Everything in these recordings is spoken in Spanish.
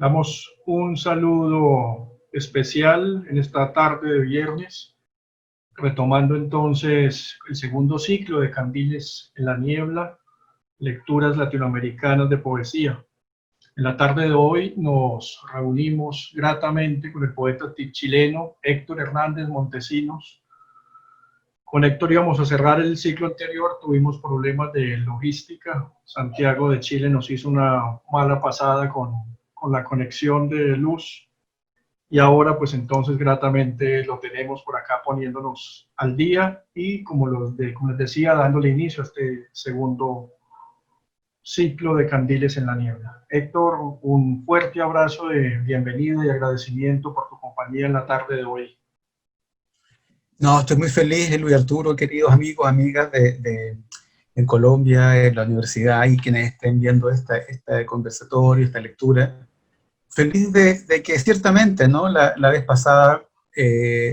Damos un saludo especial en esta tarde de viernes, retomando entonces el segundo ciclo de Candiles en la Niebla, lecturas latinoamericanas de poesía. En la tarde de hoy nos reunimos gratamente con el poeta chileno Héctor Hernández Montesinos. Con Héctor íbamos a cerrar el ciclo anterior, tuvimos problemas de logística. Santiago de Chile nos hizo una mala pasada con la conexión de luz y ahora pues entonces gratamente lo tenemos por acá poniéndonos al día y como les decía, dándole inicio a este segundo ciclo de Candiles en la Niebla. Héctor, un fuerte abrazo de bienvenida y agradecimiento por tu compañía en la tarde de hoy. No, estoy muy feliz, Luis Arturo, queridos amigos, amigas en Colombia, en la universidad y quienes estén viendo este conversatorio, esta lectura. Feliz de que ciertamente, ¿no? La vez pasada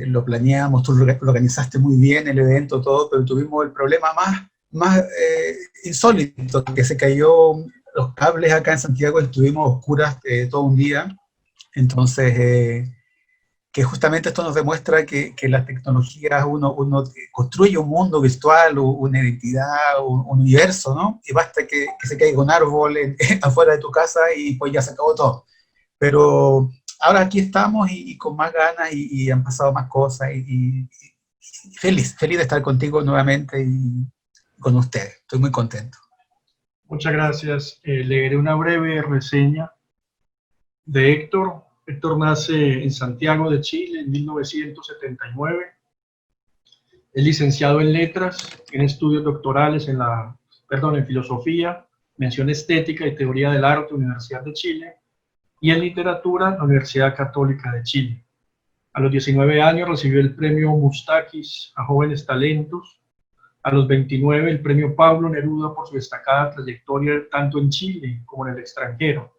lo planeamos, tú lo organizaste muy bien, el evento, todo, pero tuvimos el problema más insólito, que se cayó los cables acá en Santiago, estuvimos oscuras todo un día, entonces... que justamente esto nos demuestra que las tecnologías, uno construye un mundo virtual, una identidad, un universo, ¿no? Y basta que se caiga un árbol afuera de tu casa y pues ya se acabó todo. Pero ahora aquí estamos y con más ganas y han pasado más cosas y feliz de estar contigo nuevamente y con ustedes. Estoy muy contento. Muchas gracias. Leeré una breve reseña de Héctor. Héctor nace en Santiago de Chile en 1979. Es licenciado en letras, tiene estudios doctorales en filosofía, mención estética y teoría del arte, Universidad de Chile, y en literatura, la Universidad Católica de Chile. A los 19 años recibió el premio Mustakis a jóvenes talentos. A los 29 el premio Pablo Neruda por su destacada trayectoria tanto en Chile como en el extranjero.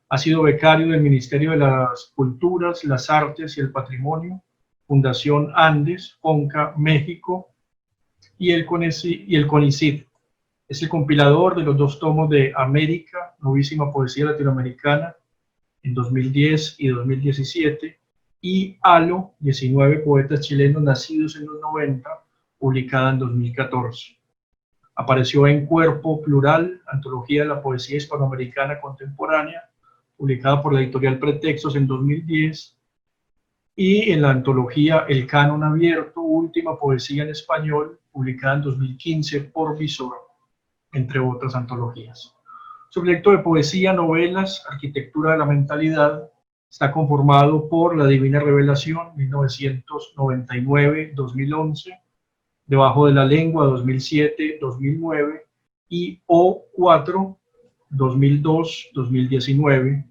Ha sido becario del Ministerio de las Culturas, las Artes y el Patrimonio, Fundación Andes, FONCA, México y el CONICIT. Es el compilador de los 2 tomos de América, Novísima Poesía Latinoamericana, en 2010 y 2017, y Halo, 19 poetas chilenos nacidos en los 90, publicada en 2014. Apareció en Cuerpo Plural, Antología de la Poesía Hispanoamericana Contemporánea, publicada por la editorial Pretextos en 2010, y en la antología El Canon Abierto, Última Poesía en Español, publicada en 2015 por Visor, entre otras antologías. Su proyecto de poesía, novelas, arquitectura de la mentalidad, está conformado por La Divina Revelación, 1999-2011, Debajo de la Lengua, 2007-2009, y O4, 2002-2019.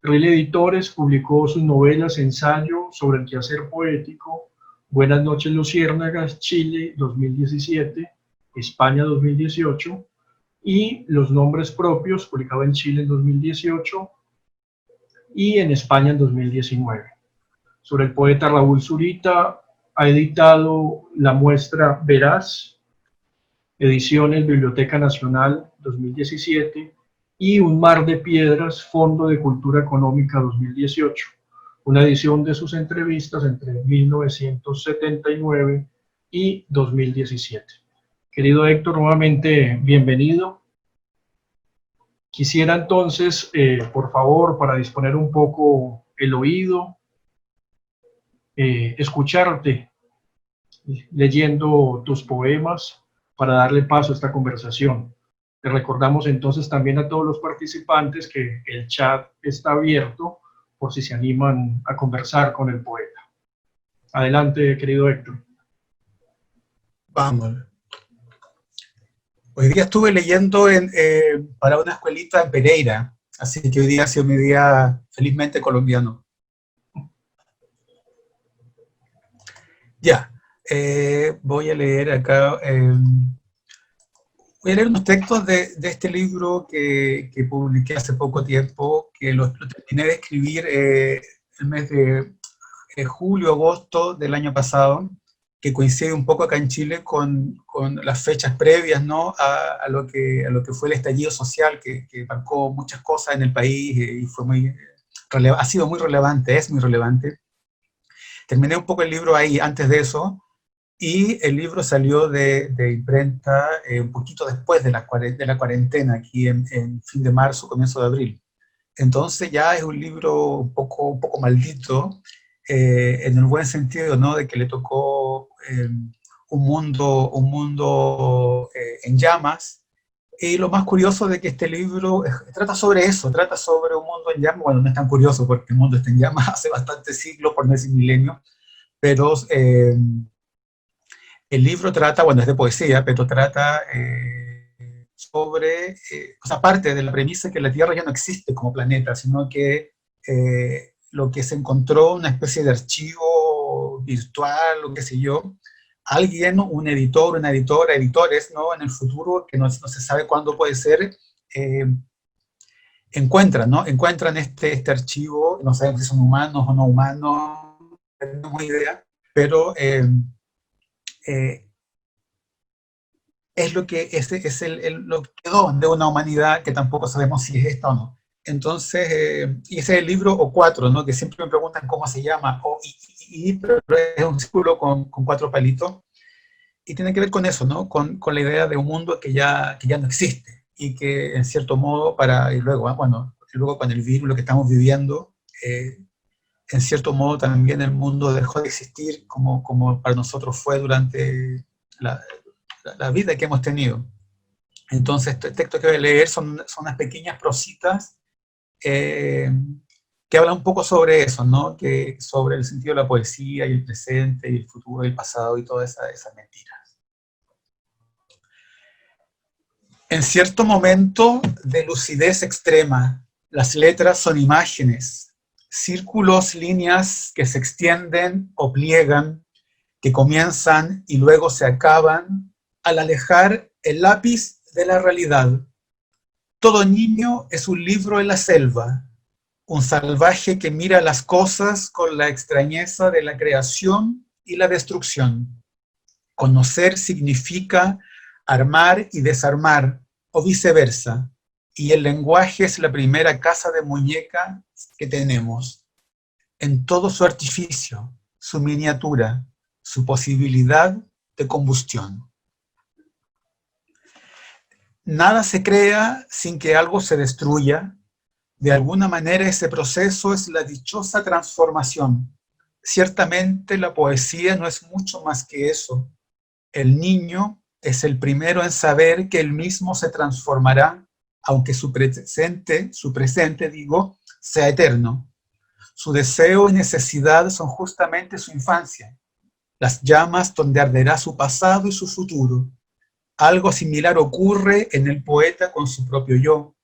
Ril Editores publicó sus novelas, ensayo sobre el quehacer poético, Buenas noches Luciérnagas, Chile, 2017, España, 2018, y Los nombres propios, publicado en Chile en 2018 y en España en 2019. Sobre el poeta Raúl Zurita, ha editado la muestra Veraz, Ediciones Biblioteca Nacional 2017, y Un mar de piedras, Fondo de Cultura Económica 2018, una edición de sus entrevistas entre 1979 y 2017. Querido Héctor, nuevamente bienvenido. Quisiera entonces, por favor, para disponer un poco el oído, escucharte leyendo tus poemas para darle paso a esta conversación. Le recordamos entonces también a todos los participantes que el chat está abierto por si se animan a conversar con el poeta. Adelante, querido Héctor. Vamos. Hoy día estuve leyendo para una escuelita en Pereira, así que hoy día ha sido mi día felizmente colombiano. Ya, voy a leer acá, voy a leer unos textos de este libro que publiqué hace poco tiempo, que lo terminé de escribir el mes de julio, agosto del año pasado, que coincide un poco acá en Chile con las fechas previas, ¿no?, a lo que fue el estallido social que marcó muchas cosas en el país y fue ha sido muy relevante, es muy relevante. Terminé un poco el libro ahí antes de eso, y el libro salió de imprenta un poquito después de la cuarentena, aquí en fin de marzo, comienzo de abril. Entonces ya es un libro un poco maldito, en el buen sentido, ¿no?, de que le tocó un mundo en llamas. Y lo más curioso de que este libro trata sobre eso, trata sobre un mundo en llamas. Bueno, no es tan curioso porque el mundo está en llamas hace bastantes siglos, por no decir milenios, pero el libro trata, bueno, es de poesía, pero trata sobre, o sea, parte de la premisa que la Tierra ya no existe como planeta, sino que lo que se encontró, una especie de archivo virtual, o qué sé yo, alguien, un editor, una editora, editores, ¿no?, en el futuro, que no se sabe cuándo puede ser, encuentran, ¿no?, encuentran este archivo, no sabemos si son humanos o no humanos, no tenemos idea, pero es lo que lo que quedó de una humanidad que tampoco sabemos si es esta o no. Entonces, y ese es el libro o cuatro, ¿no?, que siempre me preguntan cómo se llama, pero es un círculo con cuatro palitos, y tiene que ver con eso, ¿no?, con la idea de un mundo que ya no existe, y que en cierto modo, y luego, bueno, luego con el virus, lo que estamos viviendo, en cierto modo también el mundo dejó de existir como para nosotros fue durante la vida que hemos tenido. Entonces, este texto que voy a leer son unas pequeñas prositas que hablan un poco sobre eso, ¿no?, sobre el sentido de la poesía y el presente y el futuro y el pasado y todas esas mentiras. En cierto momento de lucidez extrema, las letras son imágenes, círculos, líneas que se extienden o pliegan, que comienzan y luego se acaban al alejar el lápiz de la realidad. Todo niño es un libro en la selva, un salvaje que mira las cosas con la extrañeza de la creación y la destrucción. Conocer significa armar y desarmar, o viceversa, y el lenguaje es la primera casa de muñeca que tenemos, en todo su artificio, su miniatura, su posibilidad de combustión. Nada se crea sin que algo se destruya. De alguna manera ese proceso es la dichosa transformación. Ciertamente la poesía no es mucho más que eso. El niño es el primero en saber que él mismo se transformará, aunque su presente, sea eterno. Su deseo y necesidad son justamente su infancia, las llamas donde arderá su pasado y su futuro. Algo similar ocurre en el poeta con su propio yo.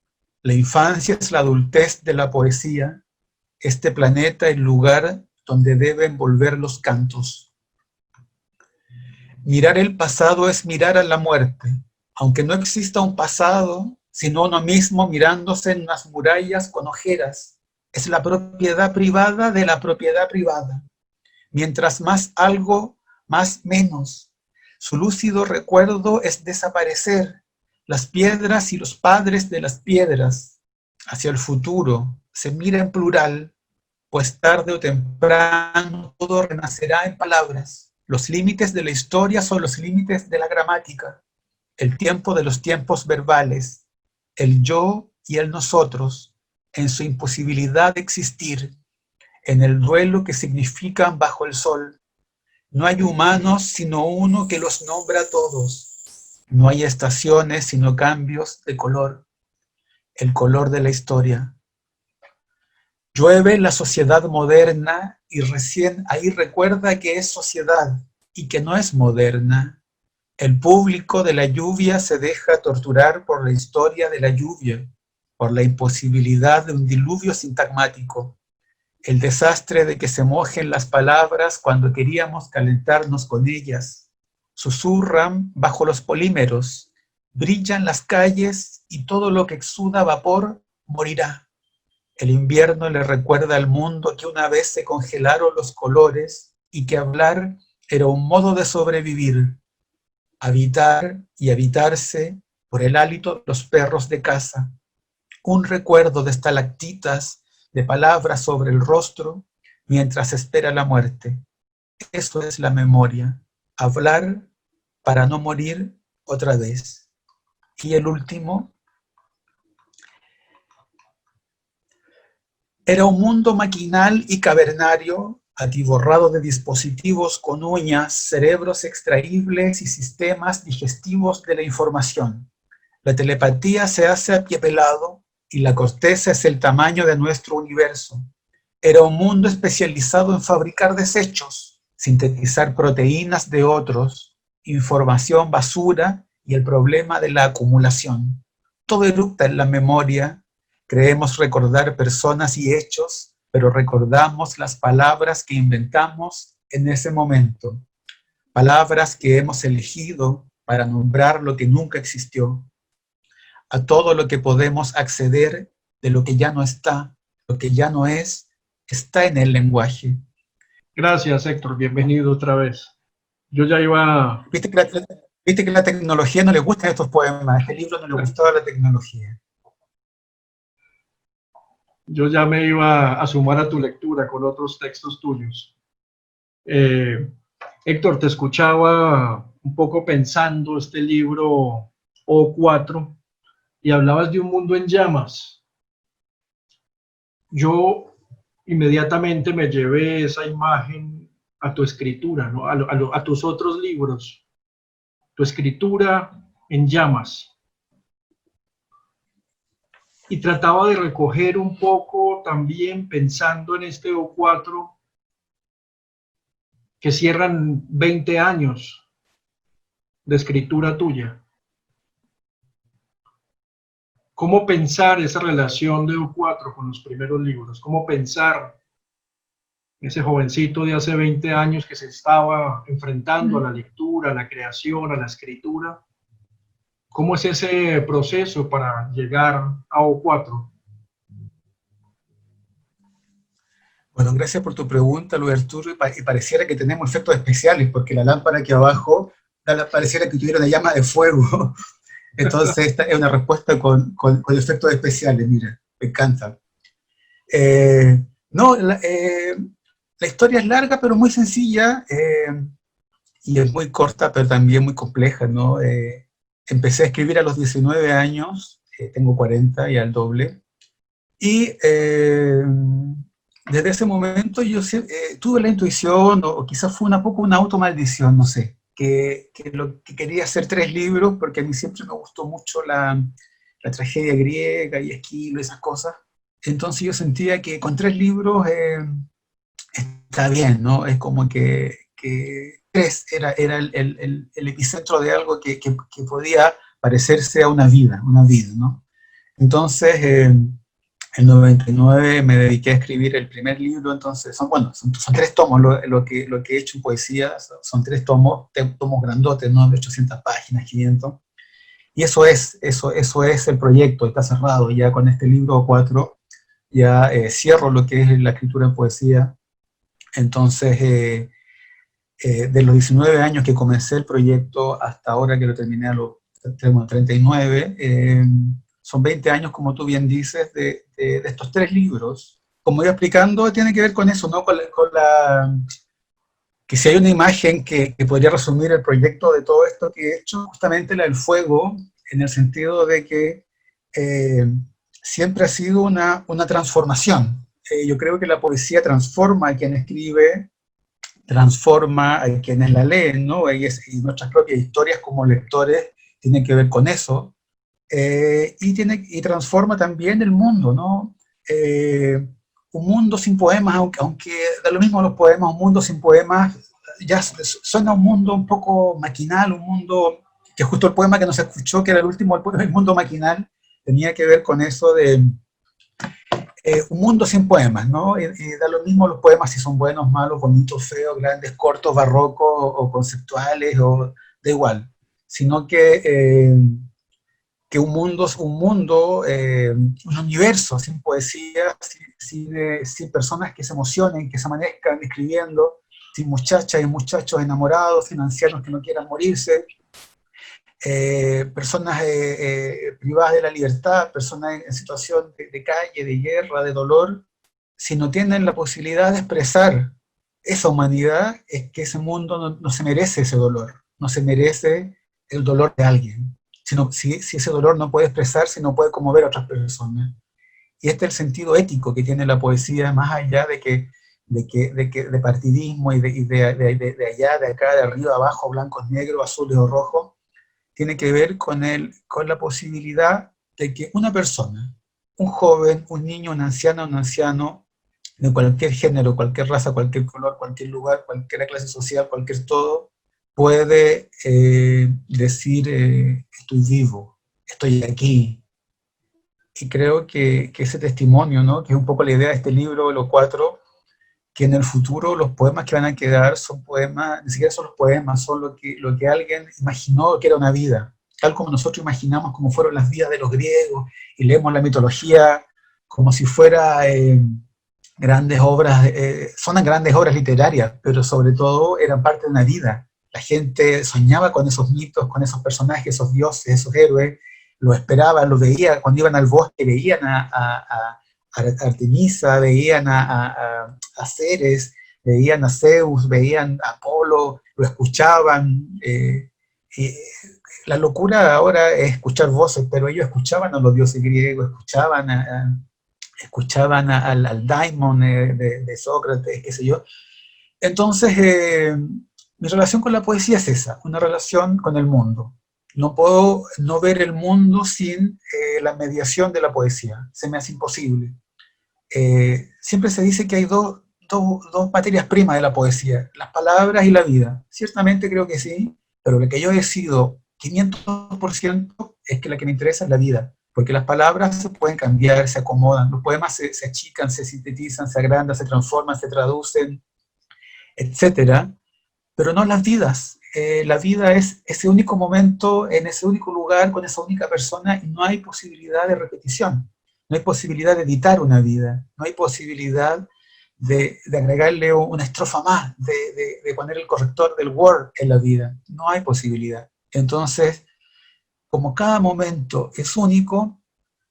La infancia es la adultez de la poesía, este planeta el lugar donde deben volver los cantos. Mirar el pasado es mirar a la muerte, aunque no exista un pasado, sino uno mismo mirándose en unas murallas con ojeras. Es la propiedad privada de la propiedad privada. Mientras más algo, más menos. Su lúcido recuerdo es desaparecer, las piedras y los padres de las piedras. Hacia el futuro se mira en plural, pues tarde o temprano todo renacerá en palabras. Los límites de la historia son los límites de la gramática, el tiempo de los tiempos verbales, el yo y el nosotros, en su imposibilidad de existir, en el duelo que significan bajo el sol. No hay humanos sino uno que los nombra a todos. No hay estaciones sino cambios de color, el color de la historia. Llueve la sociedad moderna y recién ahí recuerda que es sociedad y que no es moderna. El público de la lluvia se deja torturar por la historia de la lluvia, por la imposibilidad de un diluvio sintagmático, el desastre de que se mojen las palabras cuando queríamos calentarnos con ellas. Susurran bajo los polímeros, brillan las calles y todo lo que exuda vapor morirá. El invierno le recuerda al mundo que una vez se congelaron los colores y que hablar era un modo de sobrevivir, habitar y habitarse por el hálito de los perros de casa, un recuerdo de estalactitas, de palabras sobre el rostro, mientras espera la muerte. Eso es la memoria, hablar para no morir otra vez. Y el último, era un mundo maquinal y cavernario, atiborrado de dispositivos con uñas, cerebros extraíbles y sistemas digestivos de la información. La telepatía se hace a pie pelado y la corteza es el tamaño de nuestro universo. Era un mundo especializado en fabricar desechos, sintetizar proteínas de otros, información basura y el problema de la acumulación. Todo eructa en la memoria. Creemos recordar personas y hechos, pero recordamos las palabras que inventamos en ese momento. Palabras que hemos elegido para nombrar lo que nunca existió. A todo lo que podemos acceder de lo que ya no está, lo que ya no es, está en el lenguaje. Gracias, Héctor. Bienvenido otra vez. Yo ya iba... Viste que la tecnología no le gustan estos poemas, a este libro no le gustaba la tecnología. Yo ya me iba a sumar a tu lectura con otros textos tuyos. Héctor, te escuchaba un poco pensando este libro O4 y hablabas de un mundo en llamas. Yo inmediatamente me llevé esa imagen a tu escritura, ¿no? A tus otros libros, tu escritura en llamas. Y trataba de recoger un poco también pensando en este O4 que cierran 20 años de escritura tuya. ¿Cómo pensar esa relación de O4 con los primeros libros? ¿Cómo pensar ese jovencito de hace 20 años que se estaba enfrentando a la lectura, a la creación, a la escritura? ¿Cómo es ese proceso para llegar a O4? Bueno, gracias por tu pregunta, Luis Arturo, y pareciera que tenemos efectos especiales, porque la lámpara aquí abajo pareciera que tuviera una llama de fuego. Entonces, esta es una respuesta con efectos especiales, mira, me encanta. No, la historia es larga, pero muy sencilla, y es muy corta, pero también muy compleja, ¿no? Empecé a escribir a los 19 años, tengo 40 y al doble, y desde ese momento yo tuve la intuición, o quizás fue un poco una automaldición, no sé, que quería hacer 3 libros, porque a mí siempre me gustó mucho la tragedia griega y Esquilo, esas cosas. Entonces yo sentía que con 3 libros está bien, ¿no? Es como que 3 era el epicentro de algo que podía parecerse a una vida, ¿no? Entonces, en 99 me dediqué a escribir el primer libro, entonces, son 3 tomos lo que he hecho en poesía, son 3 tomos grandotes, ¿no? De 800 páginas, 500. Y eso es el proyecto, está cerrado ya con este libro 4, ya cierro lo que es la escritura en poesía. Entonces, de los 19 años que comencé el proyecto hasta ahora que lo terminé a los 39, son 20 años, como tú bien dices, de estos 3 libros. Como iba explicando, tiene que ver con eso, ¿no? Que si hay una imagen que podría resumir el proyecto de todo esto que he hecho, justamente la del fuego, en el sentido de que siempre ha sido una transformación. Yo creo que la poesía transforma a quien escribe, transforma a quienes la leen, ¿no? Y nuestras propias historias como lectores tienen que ver con eso. Y transforma también el mundo, ¿no? Un mundo sin poemas, aunque da lo mismo los poemas, un mundo sin poemas ya suena un mundo un poco maquinal, un mundo que justo el poema que nos escuchó, que era el último, el mundo maquinal, tenía que ver con eso de un mundo sin poemas, ¿no? Y da lo mismo los poemas si son buenos, malos, bonitos, feos, grandes, cortos, barrocos o conceptuales, o da igual, sino que un mundo, un universo sin poesía, sin personas que se emocionen, que se amanezcan escribiendo, sin muchachas y muchachos enamorados, sin ancianos que no quieran morirse, personas privadas de la libertad, personas en situación de calle, de guerra, de dolor. Si no tienen la posibilidad de expresar esa humanidad, es que ese mundo no se merece ese dolor, no se merece el dolor de alguien. Si ese dolor no puede expresarse, no puede conmover a otras personas. Y este es el sentido ético que tiene la poesía, más allá de partidismo y de allá, de acá, de arriba, abajo, blancos, negros, azules o rojos. Tiene que ver con la posibilidad de que una persona, un joven, un niño, un anciano, de cualquier género, cualquier raza, cualquier color, cualquier lugar, cualquier clase social, cualquier todo, puede decir, estoy vivo, estoy aquí. Y creo que ese testimonio, ¿no? Que es un poco la idea de este libro, Los Cuatro, que en el futuro los poemas que van a quedar son poemas, ni siquiera son los poemas, son lo que alguien imaginó que era una vida, tal como nosotros imaginamos cómo fueron las vidas de los griegos, y leemos la mitología como si fuera grandes obras, son grandes obras literarias, pero sobre todo eran parte de una vida. La gente soñaba con esos mitos, con esos personajes, esos dioses, esos héroes, lo esperaban, lo veían, cuando iban al bosque veían a Artemisa, veían a Ceres, veían a Zeus, veían a Apolo, lo escuchaban. Y la locura ahora es escuchar voces, pero ellos escuchaban a los dioses griegos, escuchaban al daimon de Sócrates, qué sé yo. Entonces, mi relación con la poesía es esa, una relación con el mundo. No puedo no ver el mundo sin la mediación de la poesía, se me hace imposible. Siempre se dice que hay dos materias primas de la poesía, las palabras y la vida. Ciertamente creo que sí, pero lo que yo decido 500% es que la que me interesa es la vida, porque las palabras se pueden cambiar, se acomodan, los poemas se achican, se sintetizan, se agrandan, se transforman, se traducen, etcétera, pero no las vidas. La vida es ese único momento, en ese único lugar, con esa única persona, y no hay posibilidad de repetición, no hay posibilidad de editar una vida, no hay posibilidad de agregarle una estrofa más, de poner el corrector del Word en la vida, no hay posibilidad. Entonces, como cada momento es único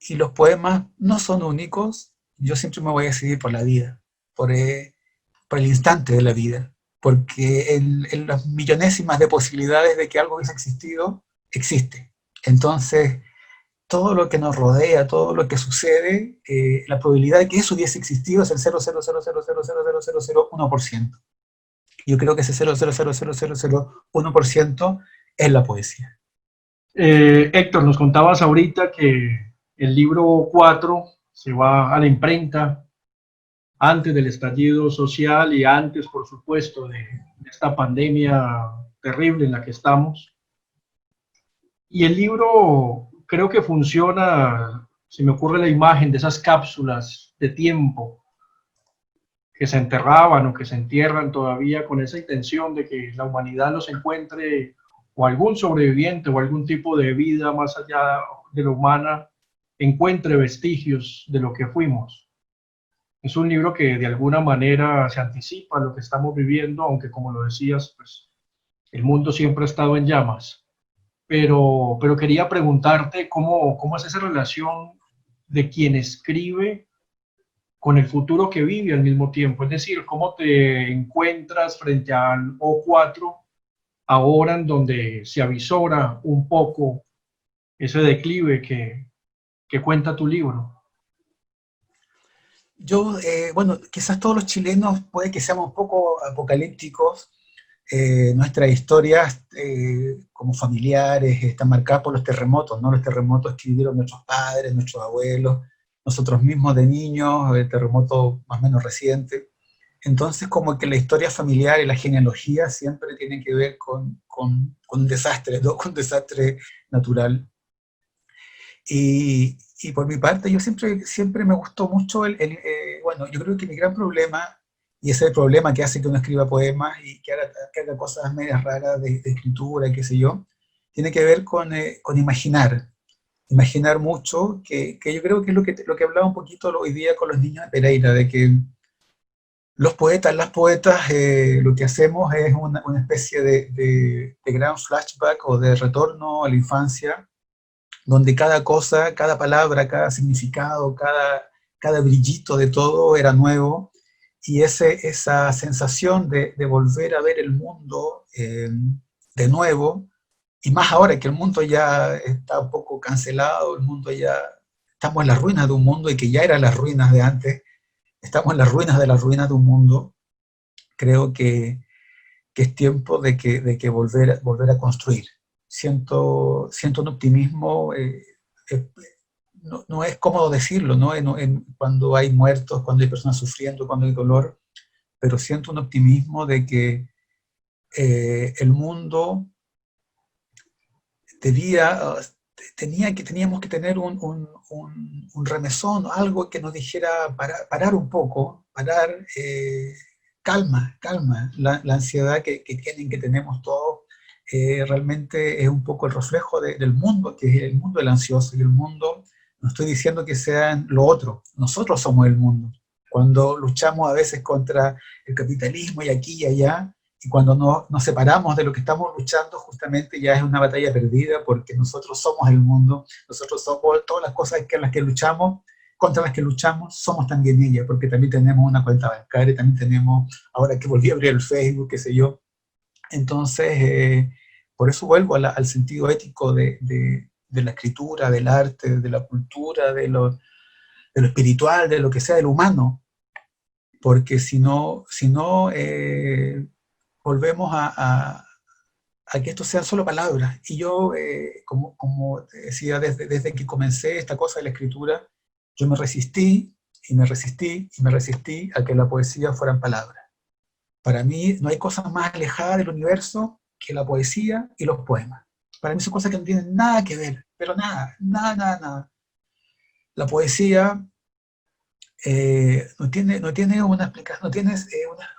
y los poemas no son únicos, yo siempre me voy a decidir por la vida, por el instante de la vida, porque en las millonésimas de posibilidades de que algo hubiese existido, existe. Entonces, todo lo que nos rodea, todo lo que sucede, la probabilidad de que eso hubiese existido es el 0,000000001%. Yo creo que ese 0,0000001% es la poesía. Héctor, nos contabas ahorita que el libro 4 se va a la imprenta antes del estallido social y antes, por supuesto, de esta pandemia terrible en la que estamos. Y el libro creo que funciona, se me ocurre la imagen de esas cápsulas de tiempo que se enterraban o que se entierran todavía con esa intención de que la humanidad los encuentre o algún sobreviviente o algún tipo de vida más allá de la humana encuentre vestigios de lo que fuimos. Es un libro que de alguna manera se anticipa a lo que estamos viviendo, aunque como lo decías, pues el mundo siempre ha estado en llamas. Pero quería preguntarte cómo es esa relación de quien escribe con el futuro que vive al mismo tiempo. Es decir, cómo te encuentras frente al O4 ahora en donde se avisora un poco ese declive que cuenta tu libro. Yo, bueno, quizás todos los chilenos puede que seamos un poco apocalípticos. Nuestras historias como familiares están marcadas por los terremotos, ¿no? Los terremotos que vivieron nuestros padres, nuestros abuelos, nosotros mismos de niños, el terremoto más o menos reciente. Entonces, como que la historia familiar y la genealogía siempre tienen que ver con un desastre, ¿no? Con un desastre natural. Y por mi parte, yo siempre me gustó mucho bueno, yo creo que mi gran problema, y ese es el problema que hace que uno escriba poemas y que haga cosas medias raras de escritura y qué sé yo, tiene que ver con imaginar mucho, que yo creo que es lo que hablaba un poquito hoy día con los niños de Pereira, de que Los poetas, las poetas, lo que hacemos es una especie de gran flashback o de retorno a la infancia, donde cada cosa, cada palabra, cada significado, cada brillito de todo era nuevo, y esa sensación de volver a ver el mundo de nuevo, y más ahora que el mundo ya está un poco cancelado, el mundo ya, estamos en las ruinas de un mundo y que ya eran las ruinas de antes, estamos en las ruinas de un mundo. Creo que es tiempo de que volver a construir. Siento un optimismo, eh, no es cómodo decirlo, ¿no? Cuando hay muertos, cuando hay personas sufriendo, cuando hay dolor, pero siento un optimismo de que el mundo debía, teníamos que tener un remesón, algo que nos dijera parar un poco, calma, calma. La ansiedad que tenemos todos realmente es un poco el reflejo del mundo, que es el mundo del ansioso, y el mundo, no estoy diciendo que sean lo otro, nosotros somos el mundo. Cuando luchamos a veces contra el capitalismo y aquí y allá, y cuando nos separamos de lo que estamos luchando, justamente ya es una batalla perdida, porque nosotros somos el mundo, nosotros somos todas las cosas contra las que luchamos, somos también ellas, porque también tenemos una cuenta bancaria, también tenemos, ahora que volví a abrir el Facebook, qué sé yo. Entonces, por eso vuelvo al sentido ético de la escritura, del arte, de la cultura, de lo espiritual, de lo que sea, del humano, porque si no volvemos a que esto sean solo palabras. Y yo, como te decía, desde que comencé esta cosa de la escritura, yo me resistí, y me resistí, y me resistí a que la poesía fueran palabras. Para mí no hay cosa más alejada del universo que la poesía y los poemas. Para mí son cosas que no tienen nada que ver, pero nada, nada, nada, nada. La poesía no tiene una explicación, no tienes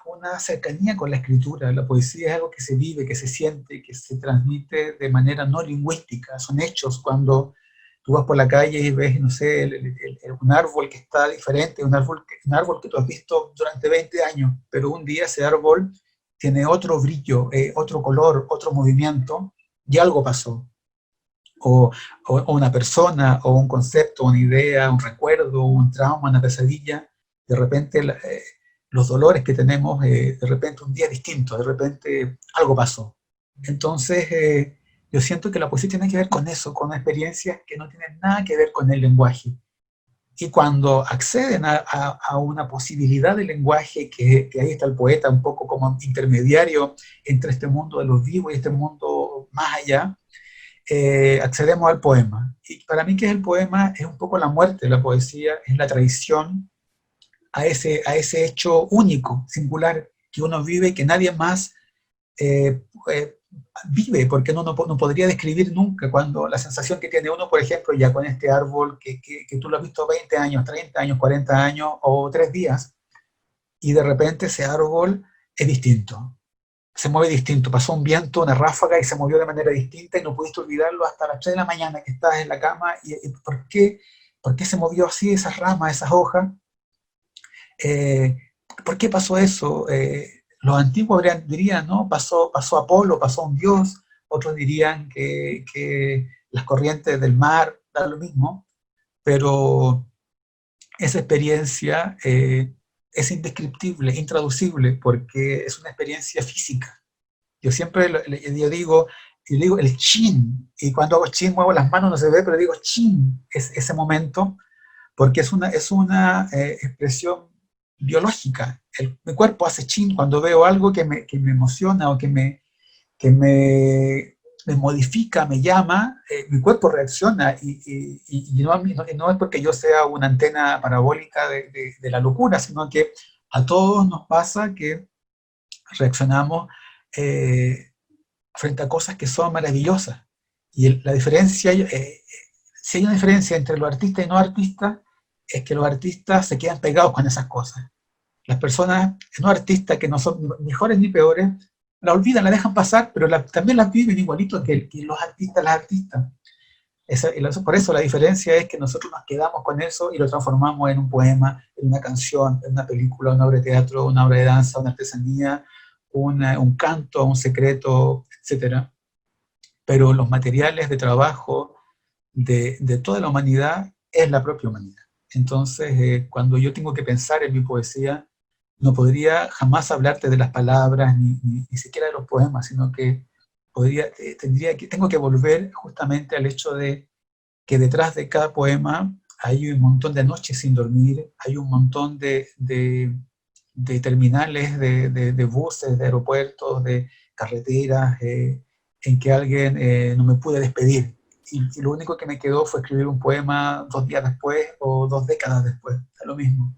una cercanía con la escritura. La poesía es algo que se vive, que se siente, que se transmite de manera no lingüística. Son hechos. Cuando tú vas por la calle y ves, no sé, un árbol que está diferente, un árbol que tú has visto durante 20 años, pero un día ese árbol tiene otro brillo, otro color, otro movimiento, y algo pasó. O, o una persona, o un concepto, una idea, un recuerdo, un trauma, una pesadilla, de repente los dolores que tenemos, de repente un día distinto, de repente algo pasó. Entonces, yo siento que la poesía tiene que ver con eso, con experiencias que no tienen nada que ver con el lenguaje. Y cuando acceden a una posibilidad de lenguaje, que ahí está el poeta un poco como intermediario entre este mundo de los vivos y este mundo más allá, accedemos al poema. Y para mí, ¿qué es el poema? Es un poco la muerte de la poesía, es la traición a ese hecho único, singular, que uno vive y que nadie más eh, eh, vive, porque uno no podría describir nunca cuando la sensación que tiene uno, por ejemplo, ya con este árbol que tú lo has visto 20 años, 30 años, 40 años o 3 días, y de repente ese árbol es distinto, se mueve distinto, pasó un viento, una ráfaga y se movió de manera distinta y no pudiste olvidarlo hasta las 3 de la mañana que estás en la cama. ¿Y por qué se movió así esas ramas, esas hojas? Eh, ¿Por qué pasó eso? Los antiguos dirían, ¿no? Pasó Apolo, pasó un dios. Otros dirían que las corrientes del mar dan lo mismo, pero esa experiencia es indescriptible, intraducible, porque es una experiencia física. Yo siempre yo digo el chin, y cuando hago chin muevo las manos, no se ve, pero digo chin, es ese momento, porque es una expresión biológica. Mi cuerpo hace chin cuando veo algo que me emociona o que me modifica, me llama, mi cuerpo reacciona, y no es porque yo sea una antena parabólica de la locura, sino que a todos nos pasa que reaccionamos eh, frente a cosas que son maravillosas. Y la diferencia, si hay una diferencia entre los artistas y no artistas, es que los artistas se quedan pegados con esas cosas. Las personas no artistas, que no son ni mejores ni peores, la olvidan, la dejan pasar, pero también las viven igualito que los artistas, las artistas. Por eso la diferencia es que nosotros nos quedamos con eso y lo transformamos en un poema, en una canción, en una película, una obra de teatro, una obra de danza, una artesanía, un canto, un secreto, etc. Pero los materiales de trabajo de toda la humanidad es la propia humanidad. Entonces, cuando yo tengo que pensar en mi poesía, no podría jamás hablarte de las palabras, ni siquiera de los poemas, sino que tengo que volver justamente al hecho de que detrás de cada poema hay un montón de noches sin dormir, hay un montón de terminales, de buses, de aeropuertos, de carreteras, en que alguien no me pude despedir. Y lo único que me quedó fue escribir un poema 2 días después o 2 décadas después, es lo mismo.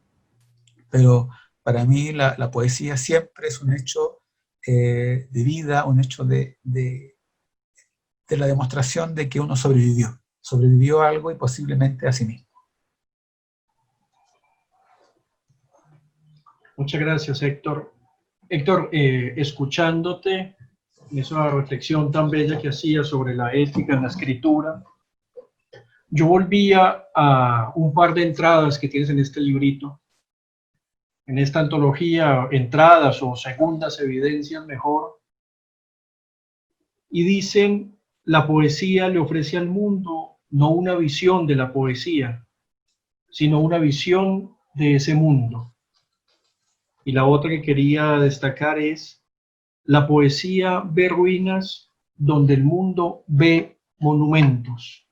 Pero para mí la poesía siempre es un hecho de vida, un hecho de la demostración de que uno sobrevivió a algo y posiblemente a sí mismo. Muchas gracias, Héctor. Héctor, escuchándote, en esa reflexión tan bella que hacías sobre la ética en la escritura, yo volvía a un par de entradas que tienes en este librito, en esta antología, entradas o segundas evidencias mejor, y dicen, la poesía le ofrece al mundo no una visión de la poesía, sino una visión de ese mundo. Y la otra que quería destacar es, la poesía ve ruinas donde el mundo ve monumentos.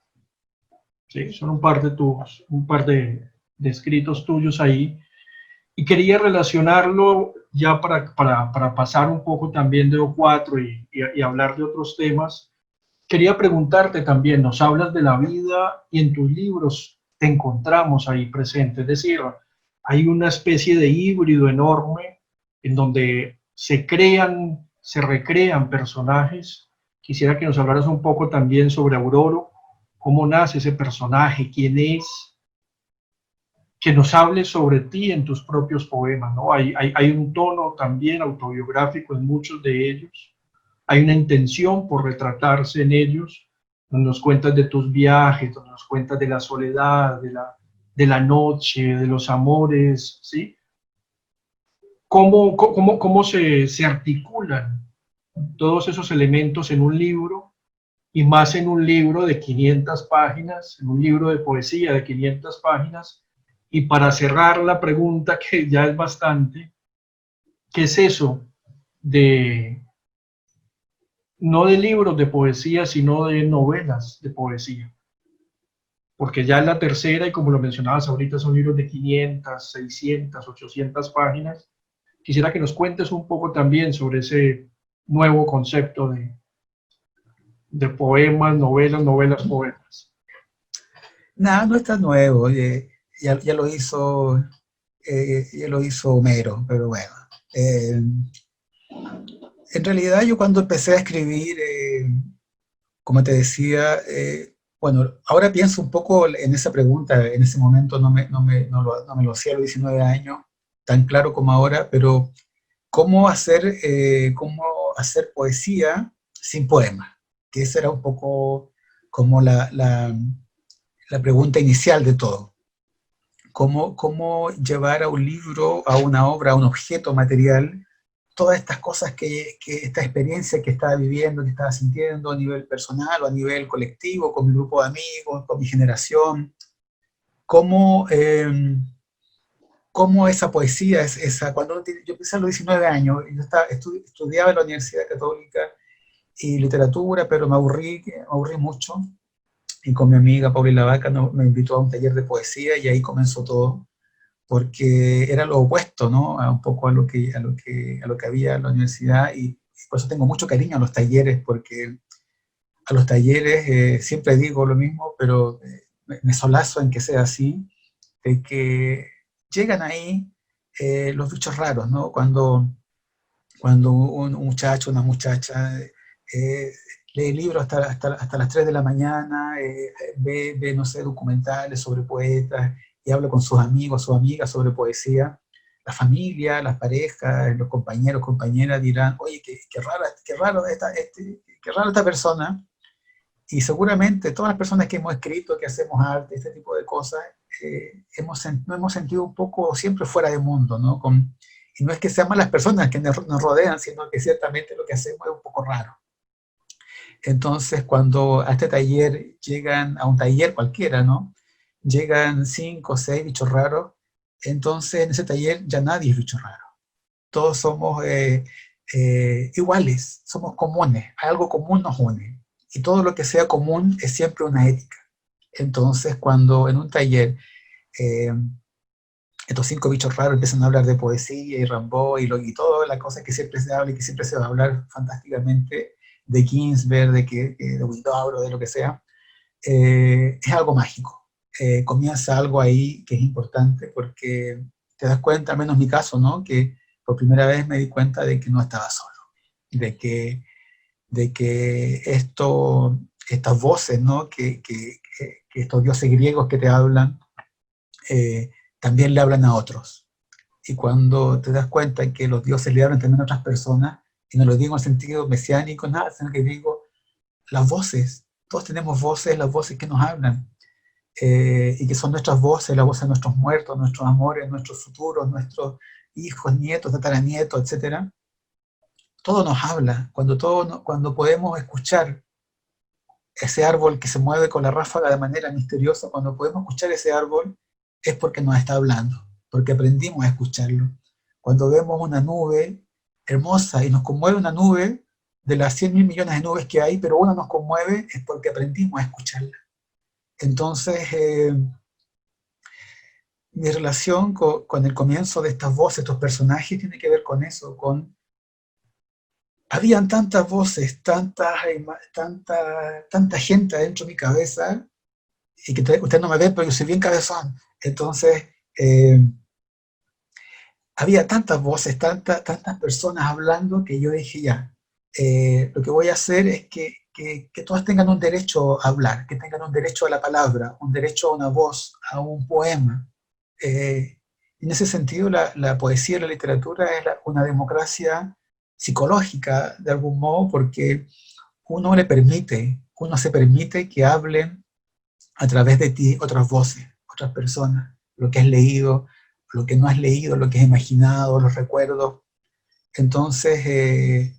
Sí, son un par de escritos tuyos ahí. Y quería relacionarlo ya para pasar un poco también de O4 y hablar de otros temas. Quería preguntarte también, nos hablas de la vida y en tus libros te encontramos ahí presente, es decir, hay una especie de híbrido enorme en donde se recrean personajes. Quisiera que nos hablaras un poco también sobre Auroro, cómo nace ese personaje, quién es, que nos hables sobre ti en tus propios poemas, ¿no? Hay un tono también autobiográfico en muchos de ellos, hay una intención por retratarse en ellos, donde nos cuentas de tus viajes, donde nos cuentas de la soledad, de la noche, de los amores, ¿sí? ¿Cómo se articulan todos esos elementos en un libro y más en un libro de 500 páginas, en un libro de poesía de 500 páginas? Y para cerrar la pregunta, que ya es bastante, ¿qué es eso de, no de libros de poesía, sino de novelas de poesía? Porque ya es la tercera y como lo mencionabas ahorita son libros de 500, 600, 800 páginas. Quisiera que nos cuentes un poco también sobre ese nuevo concepto de poemas, novelas, poemas. Nada, no está nuevo, ya lo hizo Homero, pero bueno. En realidad yo cuando empecé a escribir, como te decía, bueno, ahora pienso un poco en esa pregunta, en ese momento no me lo hacía a los 19 años, tan claro como ahora, pero cómo hacer poesía sin poemas, que esa era un poco como la pregunta inicial de todo. Cómo llevar a un libro, a una obra, a un objeto material, todas estas cosas esta experiencia que estaba viviendo, que estaba sintiendo a nivel personal o a nivel colectivo, con mi grupo de amigos, con mi generación, cómo, cómo esa poesía, yo empecé a los 19 años, yo estudiaba en la Universidad Católica y literatura, pero me aburrí mucho, y con mi amiga Paulina Vaca me invitó a un taller de poesía y ahí comenzó todo, porque era lo opuesto, ¿no? Un poco a lo que había en la universidad, y por eso tengo mucho cariño a los talleres, porque a los talleres siempre digo lo mismo, pero me solazo en que sea así, de que llegan ahí los bichos raros, ¿no? Cuando un muchacho, una muchacha lee libros hasta las 3 de la mañana, ve, no sé, documentales sobre poetas y habla con sus amigos, sus amigas sobre poesía. La familia, las parejas, los compañeros, compañeras dirán, oye, qué rara esta persona. Y seguramente todas las personas que hemos escrito, que hacemos arte, este tipo de cosas, nos hemos sentido un poco siempre fuera de mundo, ¿no? Y no es que sean malas personas que nos rodean, sino que ciertamente lo que hacemos es un poco raro. Entonces, cuando a este taller llegan, a un taller cualquiera, ¿no? Llegan 5 o 6 bichos raros, entonces en ese taller ya nadie es bicho raro. Todos somos iguales, somos comunes, algo común nos une. Y todo lo que sea común es siempre una ética. Entonces, cuando en un taller eh, estos 5 bichos raros empiezan a hablar de poesía y Rimbaud y todas las cosas que siempre se habla y que siempre se va a hablar fantásticamente de Ginsberg, de Huidobro, de lo que sea, es algo mágico. Comienza algo ahí que es importante porque te das cuenta, al menos en mi caso, ¿no? Que por primera vez me di cuenta de que no estaba solo, de que estas voces, ¿no? Que estos dioses griegos que te hablan, también le hablan a otros. Y cuando te das cuenta que los dioses le hablan también a otras personas, y no lo digo en sentido mesiánico, nada, sino que digo las voces, todos tenemos voces, las voces que nos hablan, y que son nuestras voces, las voces de nuestros muertos, nuestros amores, nuestros futuros, nuestros hijos, nietos, tataranietos, etcétera. Todo nos habla, cuando podemos escuchar ese árbol que se mueve con la ráfaga de manera misteriosa, cuando podemos escuchar ese árbol, es porque nos está hablando, porque aprendimos a escucharlo. Cuando vemos una nube hermosa y nos conmueve una nube, de las 100.000 millones de nubes que hay, pero una nos conmueve, es porque aprendimos a escucharla. Entonces, mi relación con el comienzo de estas voces, estos personajes, tiene que ver con eso, habían tantas voces, tanta gente adentro de mi cabeza, y que usted no me ve, pero yo soy bien cabezón. Entonces, había tantas voces, tantas personas hablando, que yo dije, ya, lo que voy a hacer es que todas tengan un derecho a hablar, que tengan un derecho a la palabra, un derecho a una voz, a un poema. En ese sentido, la poesía y la literatura es una democracia psicológica, de algún modo, porque uno se permite que hablen a través de ti otras voces, otras personas, lo que has leído, lo que no has leído, lo que has imaginado, los recuerdos. Entonces,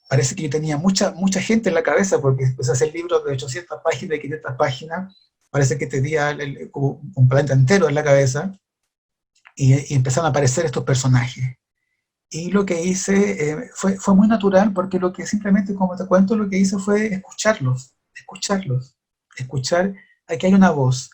parece que yo tenía mucha gente en la cabeza, porque después de hacer libros de 800 páginas, de 500 páginas, parece que tenía como un planeta entero en la cabeza, y empezaron a aparecer estos personajes. Y lo que hice fue muy natural, porque lo que simplemente, como te cuento, lo que hice fue escuchar, aquí hay una voz.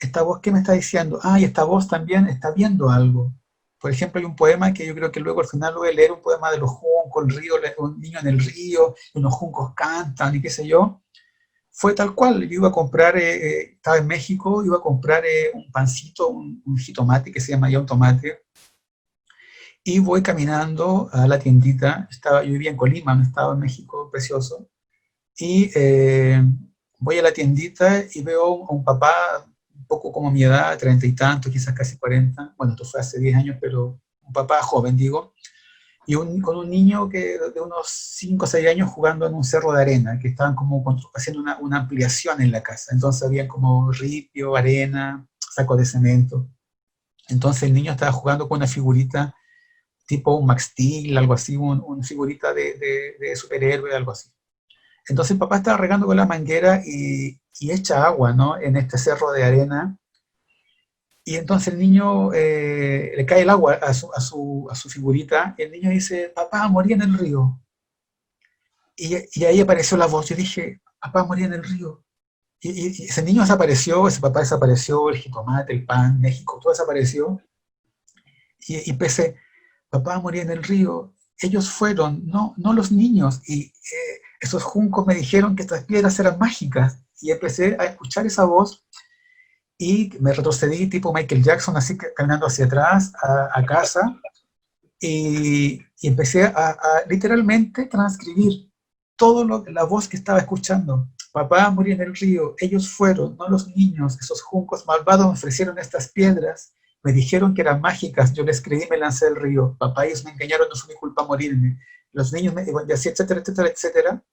Esta voz, ¿qué me está diciendo? Y esta voz también está viendo algo. Por ejemplo, hay un poema que yo creo que luego al final lo voy a leer, un poema de los juncos, el río, un niño en el río, y los juncos cantan, y qué sé yo. Fue tal cual, yo iba a comprar, estaba en México, iba a comprar un pancito, un jitomate, que se llama ya un tomate, y voy caminando a la tiendita. Yo vivía en Colima, no estaba en México, precioso, y voy a la tiendita y veo a un papá un poco como mi edad, 30 y tantos, quizás casi 40, bueno, esto fue hace 10 años, pero un papá joven, digo, y con un niño de unos 5 o 6 años jugando en un cerro de arena, que estaban como haciendo una ampliación en la casa. Entonces había como ripio, arena, sacos de cemento. Entonces el niño estaba jugando con una figurita tipo un Max Steel, algo así, una figurita de superhéroe, algo así. Entonces el papá estaba regando con la manguera y echa agua, ¿no? En este cerro de arena. Y entonces el niño le cae el agua a su figurita, y el niño dice, papá, morí en el río. Y ahí apareció la voz. Yo dije, papá, morí en el río. Y ese niño desapareció, ese papá desapareció, el jitomate, el pan, México, todo desapareció. Y empecé, papá, morí en el río. Ellos fueron, no los niños. Y esos juncos me dijeron que estas piedras eran mágicas. Y empecé a escuchar esa voz, y me retrocedí tipo Michael Jackson, así caminando hacia atrás a casa, y empecé a literalmente transcribir la voz que estaba escuchando. Papá, morí en el río, ellos fueron, no los niños, esos juncos malvados me ofrecieron estas piedras, me dijeron que eran mágicas, yo les creí, me lancé al río. Papá, ellos me engañaron, no fue mi culpa morirme. Los niños, y así, etcétera, etcétera, etcétera.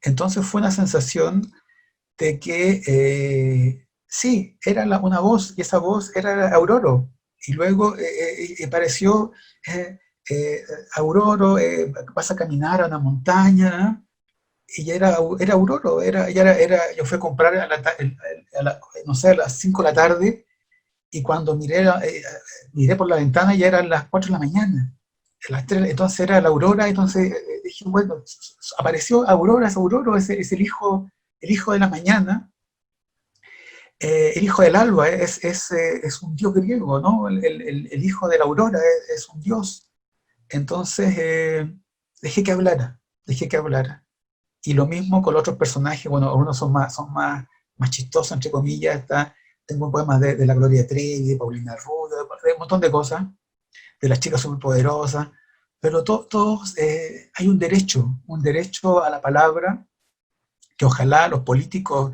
Entonces fue una sensación de que sí, era una voz, y esa voz era Auroro. Y luego apareció eh, eh, Auroro, vas a caminar a una montaña, y era Auroro, yo fui a comprar no sé, a las 5 de la tarde, y cuando miré por la ventana ya eran las 4 de la mañana. Entonces era la aurora, entonces dije, bueno, apareció Aurora, es Aurora, es el hijo de la mañana, el hijo del alba, es un dios griego, ¿no? El hijo de la aurora es un dios. Entonces dejé que hablara, dejé que hablara. Y lo mismo con los otros personajes, bueno, algunos más chistosos, entre comillas, tengo poemas de la Gloria Trevi, de Paulina Rubio, de un montón de cosas, de las chicas superpoderosas, pero todos hay un derecho a la palabra, que ojalá los políticos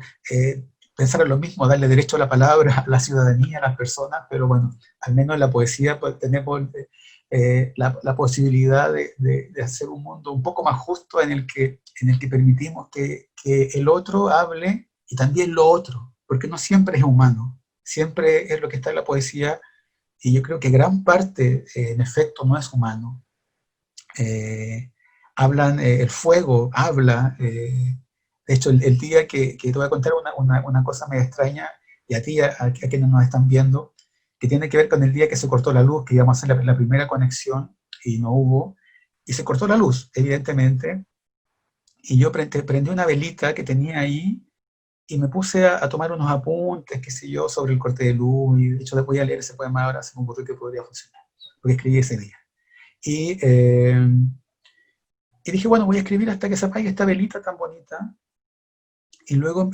pensaran lo mismo, darle derecho a la palabra a la ciudadanía, a las personas, pero bueno, al menos en la poesía tenemos la posibilidad de hacer un mundo un poco más justo en el que permitimos que el otro hable y también lo otro, porque no siempre es humano, siempre es lo que está en la poesía, y yo creo que gran parte, en efecto, no es humano. Hablan, el fuego habla. De hecho, el día que te voy a contar una cosa medio extraña, y a ti, a quienes nos están viendo, que tiene que ver con el día que se cortó la luz, que íbamos a hacer la primera conexión y no hubo, y se cortó la luz, evidentemente, y yo prendí una velita que tenía ahí y me puse a tomar unos apuntes, qué sé yo, sobre el corte de luz, y de hecho voy a leer ese poema ahora, se me ocurrió que podría funcionar, porque escribí ese día. Y, eh, y dije, bueno, voy a escribir hasta que se apague esta velita tan bonita. Y luego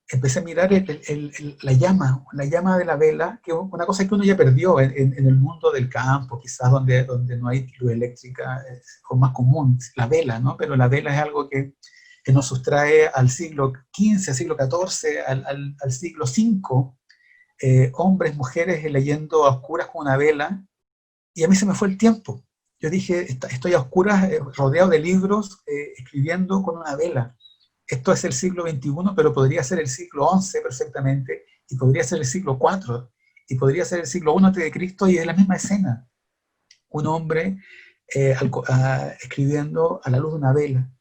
empecé a mirar la llama de la vela, que es una cosa que uno ya perdió en el mundo del campo, quizás donde no hay luz eléctrica, es más común, la vela, ¿no? Pero la vela es algo que nos sustrae al siglo XV, al siglo XIV, al siglo V, hombres, mujeres leyendo a oscuras con una vela, y a mí se me fue el tiempo. Yo dije, estoy a oscuras, rodeado de libros, escribiendo con una vela. Esto es el siglo XXI, pero podría ser el siglo XI perfectamente, y podría ser el siglo IV, y podría ser el siglo I antes de Cristo, y es la misma escena. Un hombre escribiendo a la luz de una vela.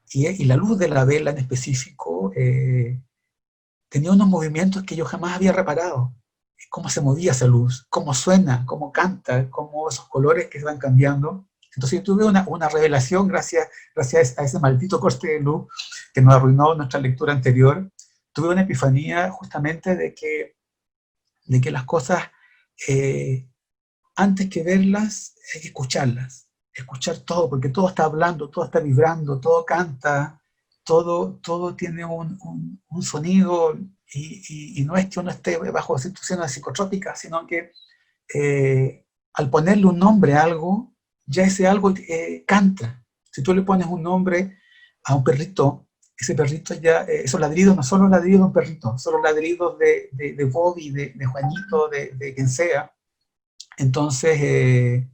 Y la luz de la vela en específico tenía unos movimientos que yo jamás había reparado. Cómo se movía esa luz, cómo suena, cómo canta, cómo esos colores que van cambiando. Entonces yo tuve una revelación gracias a ese maldito corte de luz que nos arruinó nuestra lectura anterior. Tuve una epifanía justamente de que las cosas, antes que verlas, hay que escucharlas. Escuchar todo, porque todo está hablando, todo está vibrando, todo canta, todo tiene un sonido, y no es que uno esté bajo situaciones psicotrópicas, sino que al ponerle un nombre a algo, ya ese algo canta. Si tú le pones un nombre a un perrito, ese perrito ya, esos ladridos no son los ladridos de un perrito, son los ladridos de Bobby, de Juanito, de quien sea. Entonces,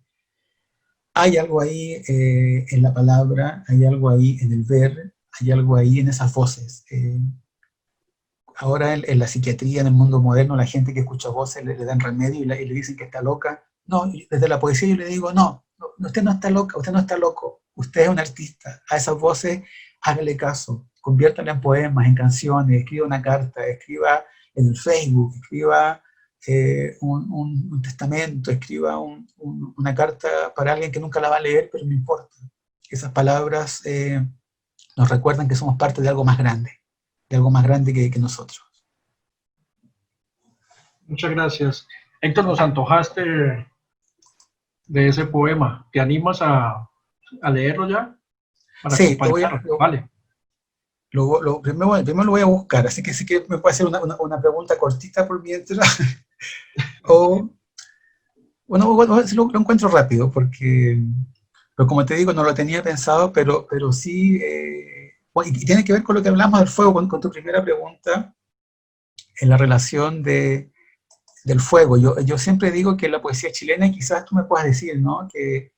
hay algo ahí en la palabra, hay algo ahí en el ver, hay algo ahí en esas voces. Ahora en la psiquiatría, en el mundo moderno, la gente que escucha voces le dan remedio y le dicen que está loca. No, desde la poesía yo le digo, no, usted no está loca, usted no está loco, usted es un artista. A esas voces hágale caso, conviértala en poemas, en canciones, escriba una carta, escriba en el Facebook, escriba un testamento, escriba una carta para alguien que nunca la va a leer, pero no importa. Esas palabras nos recuerdan que somos parte de algo más grande, que nosotros. Muchas gracias. Héctor, nos antojaste de ese poema. ¿Te animas a leerlo ya? Para Sí, acompañar. Vale. primero lo voy a buscar, así que sí que me puede hacer una pregunta cortita por mientras. O, bueno, si lo encuentro rápido, porque, pero como te digo, no lo tenía pensado, pero sí, y tiene que ver con lo que hablamos del fuego, con tu primera pregunta, en la relación del fuego. Yo siempre digo que la poesía chilena, y quizás tú me puedas decir, ¿no? Que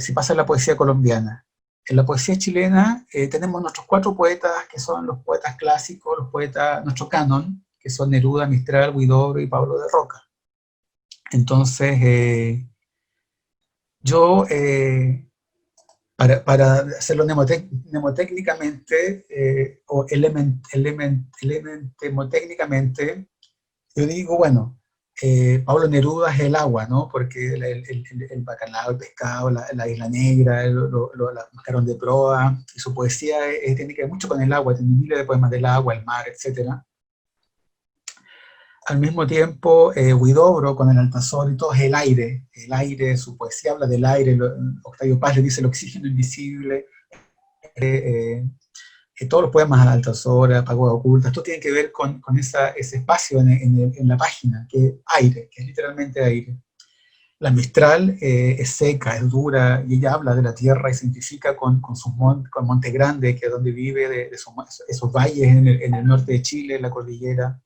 si pasa la poesía colombiana, En la poesía chilena tenemos nuestros 4 poetas, que son los poetas clásicos, los poetas, nuestro canon, que son Neruda, Mistral, Huidobro y Pablo de Roca. Entonces, yo, para hacerlo mnemotécnicamente, o elementécnicamente, yo digo, bueno, Pablo Neruda es el agua, ¿no? Porque el bacalao, el pescado, la isla negra, la mascarón de proa, y su poesía tiene que ver mucho con el agua, tiene miles de poemas del agua, el mar, etcétera. Al mismo tiempo, Huidobro con el Altazor y todo es el aire, su poesía habla del aire, Octavio Paz le dice el oxígeno invisible, todos los poemas al Altazor, Apagos Ocultas, esto tiene que ver con ese espacio en la página, que es aire, que es literalmente aire. La Mistral es seca, es dura, y ella habla de la tierra y se identifica con Monte Grande, que es donde vive, de esos valles en el norte de Chile, la cordillera.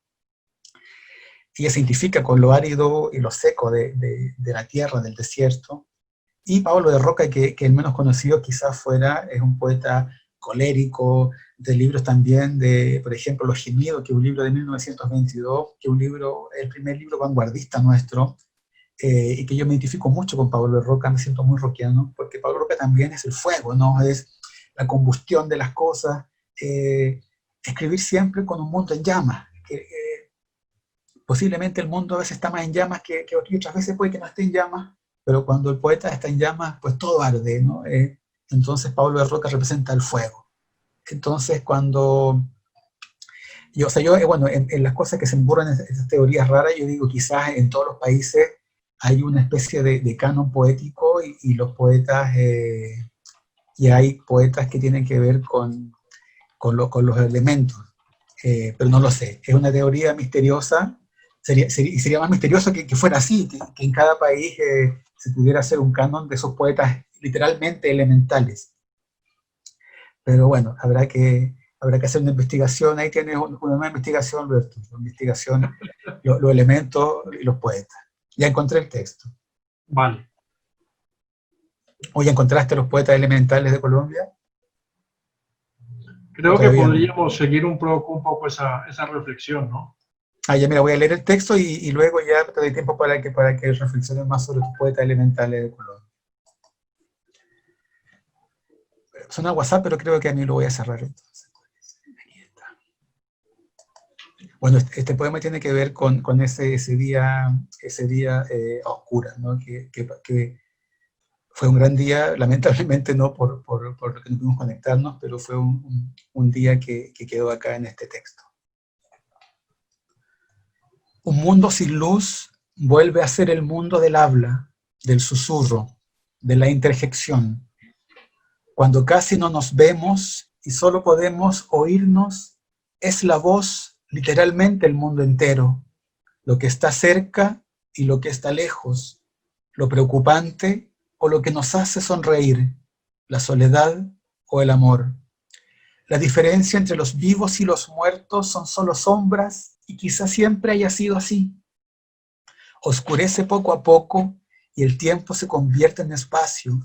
Ella se identifica con lo árido y lo seco de la tierra, del desierto. Y Pablo de Roca, que el menos conocido quizás es un poeta colérico, de libros también de, por ejemplo, Los Gemidos, que es un libro de 1922, que es el primer libro vanguardista nuestro, y que yo me identifico mucho con Pablo de Roca, me siento muy rockiano, porque Pablo de Roca también es el fuego, ¿no? Es la combustión de las cosas, escribir siempre con un mundo en llamas, posiblemente el mundo a veces está más en llamas que otras veces puede que no esté en llamas, pero cuando el poeta está en llamas, pues todo arde, ¿no? Entonces Pablo de Roca representa el fuego. Entonces cuando... bueno, en las cosas que se me ocurren, esas teorías raras, yo digo, quizás en todos los países hay una especie de canon poético y los poetas, y hay poetas que tienen que ver con los elementos, pero no lo sé, es una teoría misteriosa, sería más misterioso que fuera así, que en cada país se pudiera hacer un canon de esos poetas literalmente elementales. Pero bueno, habrá que hacer una investigación, ahí tienes una nueva investigación, Alberto, una investigación, los elementos y los poetas. Ya encontré el texto. Vale. ¿O ya encontraste los poetas elementales de Colombia? Creo que podríamos seguir un poco esa reflexión, ¿no? Ya mira, voy a leer el texto y luego ya te doy tiempo para que reflexiones más sobre tus poetas elementales de Colombia. Suena WhatsApp, pero creo que a mí lo voy a cerrar entonces. Aquí está. Bueno, este poema tiene que ver con ese día a oscuras, ¿no? Que fue un gran día, lamentablemente no por lo que no pudimos conectarnos, pero fue un día que quedó acá en este texto. Un mundo sin luz vuelve a ser el mundo del habla, del susurro, de la interjección. Cuando casi no nos vemos y solo podemos oírnos, es la voz literalmente el mundo entero, lo que está cerca y lo que está lejos, lo preocupante o lo que nos hace sonreír, la soledad o el amor. La diferencia entre los vivos y los muertos son solo sombras y quizás siempre haya sido así. Oscurece poco a poco y el tiempo se convierte en espacio.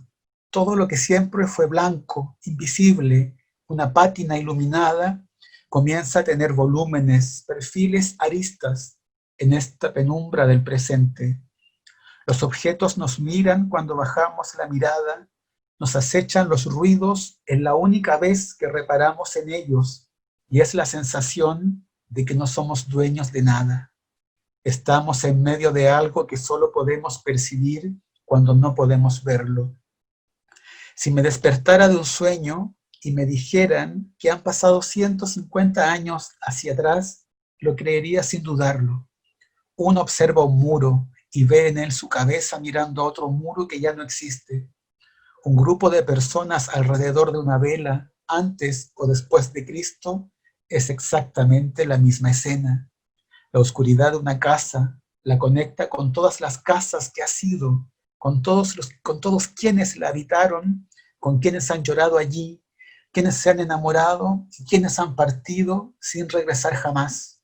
Todo lo que siempre fue blanco, invisible, una pátina iluminada, comienza a tener volúmenes, perfiles, aristas en esta penumbra del presente. Los objetos nos miran cuando bajamos la mirada, nos acechan los ruidos en la única vez que reparamos en ellos, y es la sensación de que no somos dueños de nada. Estamos en medio de algo que solo podemos percibir cuando no podemos verlo. Si me despertara de un sueño y me dijeran que han pasado 150 años hacia atrás, lo creería sin dudarlo. Uno observa un muro y ve en él su cabeza mirando a otro muro que ya no existe. Un grupo de personas alrededor de una vela, antes o después de Cristo, es exactamente la misma escena. La oscuridad de una casa la conecta con todas las casas que ha sido, con todos quienes la habitaron, con quienes han llorado allí, quienes se han enamorado y quienes han partido sin regresar jamás.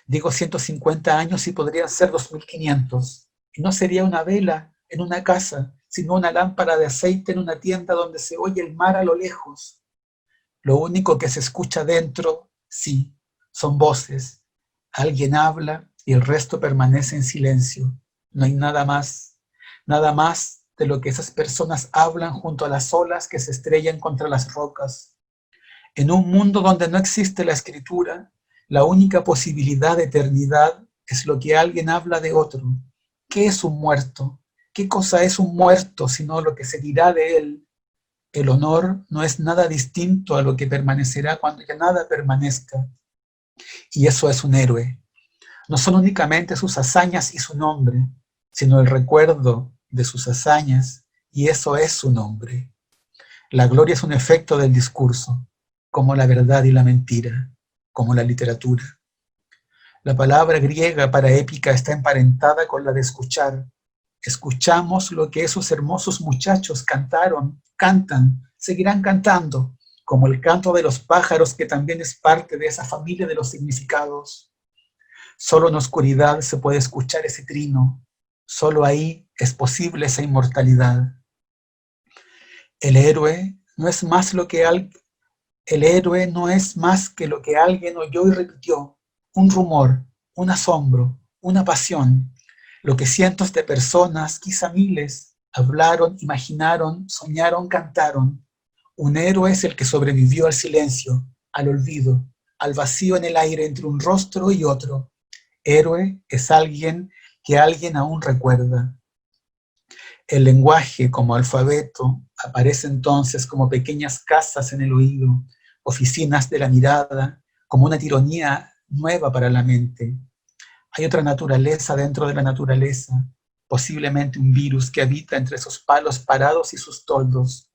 Digo 150 años y podrían ser 2500. Y no sería una vela en una casa, sino una lámpara de aceite en una tienda donde se oye el mar a lo lejos. Lo único que se escucha dentro, sí, son voces. Alguien habla y el resto permanece en silencio. No hay nada más de lo que esas personas hablan junto a las olas que se estrellan contra las rocas. En un mundo donde no existe la escritura, la única posibilidad de eternidad es lo que alguien habla de otro. ¿Qué es un muerto? ¿Qué cosa es un muerto sino lo que se dirá de él? El honor no es nada distinto a lo que permanecerá cuando ya nada permanezca. Y eso es un héroe. No son únicamente sus hazañas y su nombre, sino el recuerdo de sus hazañas, y eso es su nombre. La gloria es un efecto del discurso, como la verdad y la mentira, como la literatura. La palabra griega para épica está emparentada con la de escuchar. Escuchamos lo que esos hermosos muchachos cantaron, cantan, seguirán cantando, como el canto de los pájaros que también es parte de esa familia de los significados. Solo en oscuridad se puede escuchar ese trino, solo ahí es posible esa inmortalidad. El héroe no es más que lo que alguien oyó y repitió, un rumor, un asombro, una pasión, lo que cientos de personas, quizá miles, hablaron, imaginaron, soñaron, cantaron. Un héroe es el que sobrevivió al silencio, al olvido, al vacío en el aire entre un rostro y otro. Héroe es alguien que alguien aún recuerda. El lenguaje como alfabeto aparece entonces como pequeñas casas en el oído, oficinas de la mirada, como una tironía nueva para la mente. Hay otra naturaleza dentro de la naturaleza, posiblemente un virus que habita entre esos palos parados y sus toldos.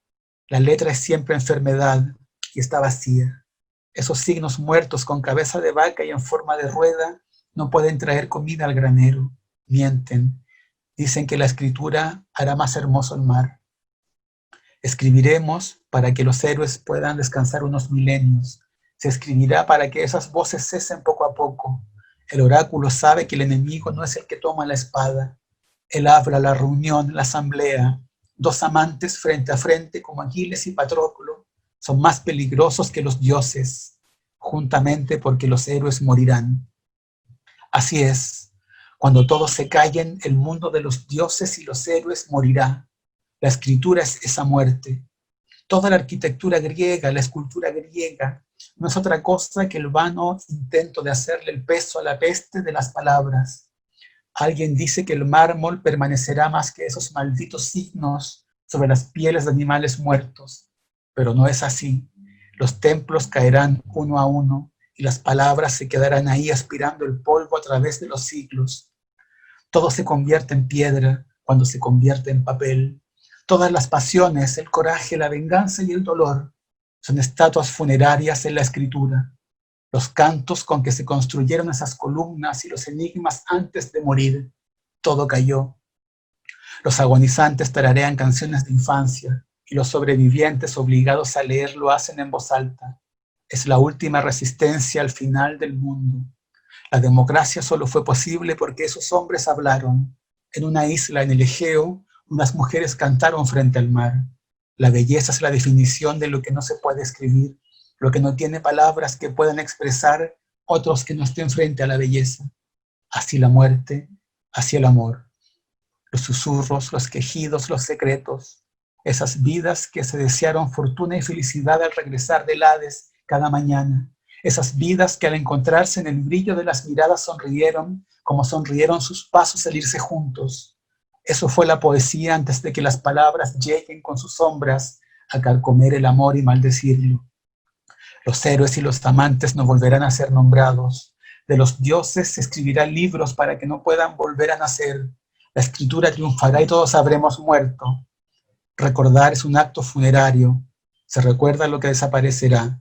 La letra es siempre enfermedad y está vacía. Esos signos muertos con cabeza de vaca y en forma de rueda no pueden traer comida al granero. Mienten. Dicen que la escritura hará más hermoso el mar. Escribiremos para que los héroes puedan descansar unos milenios. Se escribirá para que esas voces cesen poco a poco. El oráculo sabe que el enemigo no es el que toma la espada. Él habla la reunión, la asamblea. Dos amantes frente a frente como Aquiles y Patroclo son más peligrosos que los dioses, juntamente porque los héroes morirán. Así es, cuando todos se callen, el mundo de los dioses y los héroes morirá. La escritura es esa muerte. Toda la arquitectura griega, la escultura griega, no es otra cosa que el vano intento de hacerle el peso a la peste de las palabras. Alguien dice que el mármol permanecerá más que esos malditos signos sobre las pieles de animales muertos, pero no es así. Los templos caerán uno a uno y las palabras se quedarán ahí aspirando el polvo a través de los siglos. Todo se convierte en piedra cuando se convierte en papel. Todas las pasiones, el coraje, la venganza y el dolor son estatuas funerarias en la escritura. Los cantos con que se construyeron esas columnas y los enigmas antes de morir, todo cayó. Los agonizantes tararean canciones de infancia y los sobrevivientes obligados a leer lo hacen en voz alta. Es la última resistencia al final del mundo. La democracia solo fue posible porque esos hombres hablaron. En una isla en el Egeo, unas mujeres cantaron frente al mar. La belleza es la definición de lo que no se puede escribir, lo que no tiene palabras que puedan expresar otros que no estén frente a la belleza. Así la muerte, así el amor. Los susurros, los quejidos, los secretos, esas vidas que se desearon fortuna y felicidad al regresar del Hades cada mañana, esas vidas que al encontrarse en el brillo de las miradas sonrieron como sonrieron sus pasos al irse juntos. Eso fue la poesía antes de que las palabras lleguen con sus sombras a carcomer el amor y maldecirlo. Los héroes y los amantes no volverán a ser nombrados. De los dioses se escribirán libros para que no puedan volver a nacer. La escritura triunfará y todos habremos muerto. Recordar es un acto funerario. Se recuerda lo que desaparecerá.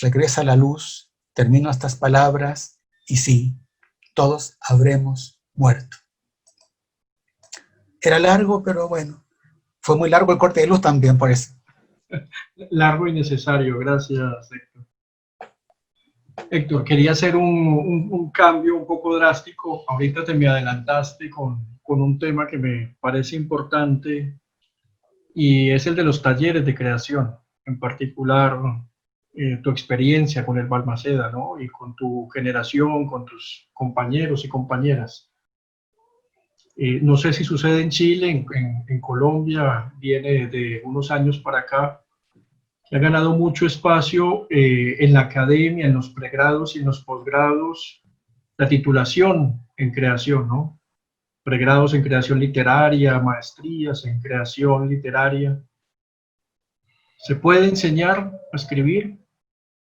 Regresa la luz, termino estas palabras y sí, todos habremos muerto. Era largo, pero bueno, fue muy largo el corte de luz también por eso. Largo y necesario, gracias, Héctor. Héctor, quería hacer un cambio un poco drástico. Ahorita te me adelantaste con un tema que me parece importante y es el de los talleres de creación, en particular tu experiencia con el Balmaceda, ¿no? Y con tu generación, con tus compañeros y compañeras. No sé si sucede en Chile, en Colombia, viene de unos años para acá, que ha ganado mucho espacio en la academia, en los pregrados y en los posgrados, la titulación en creación, ¿no? Pregrados en creación literaria, maestrías en creación literaria. ¿Se puede enseñar a escribir?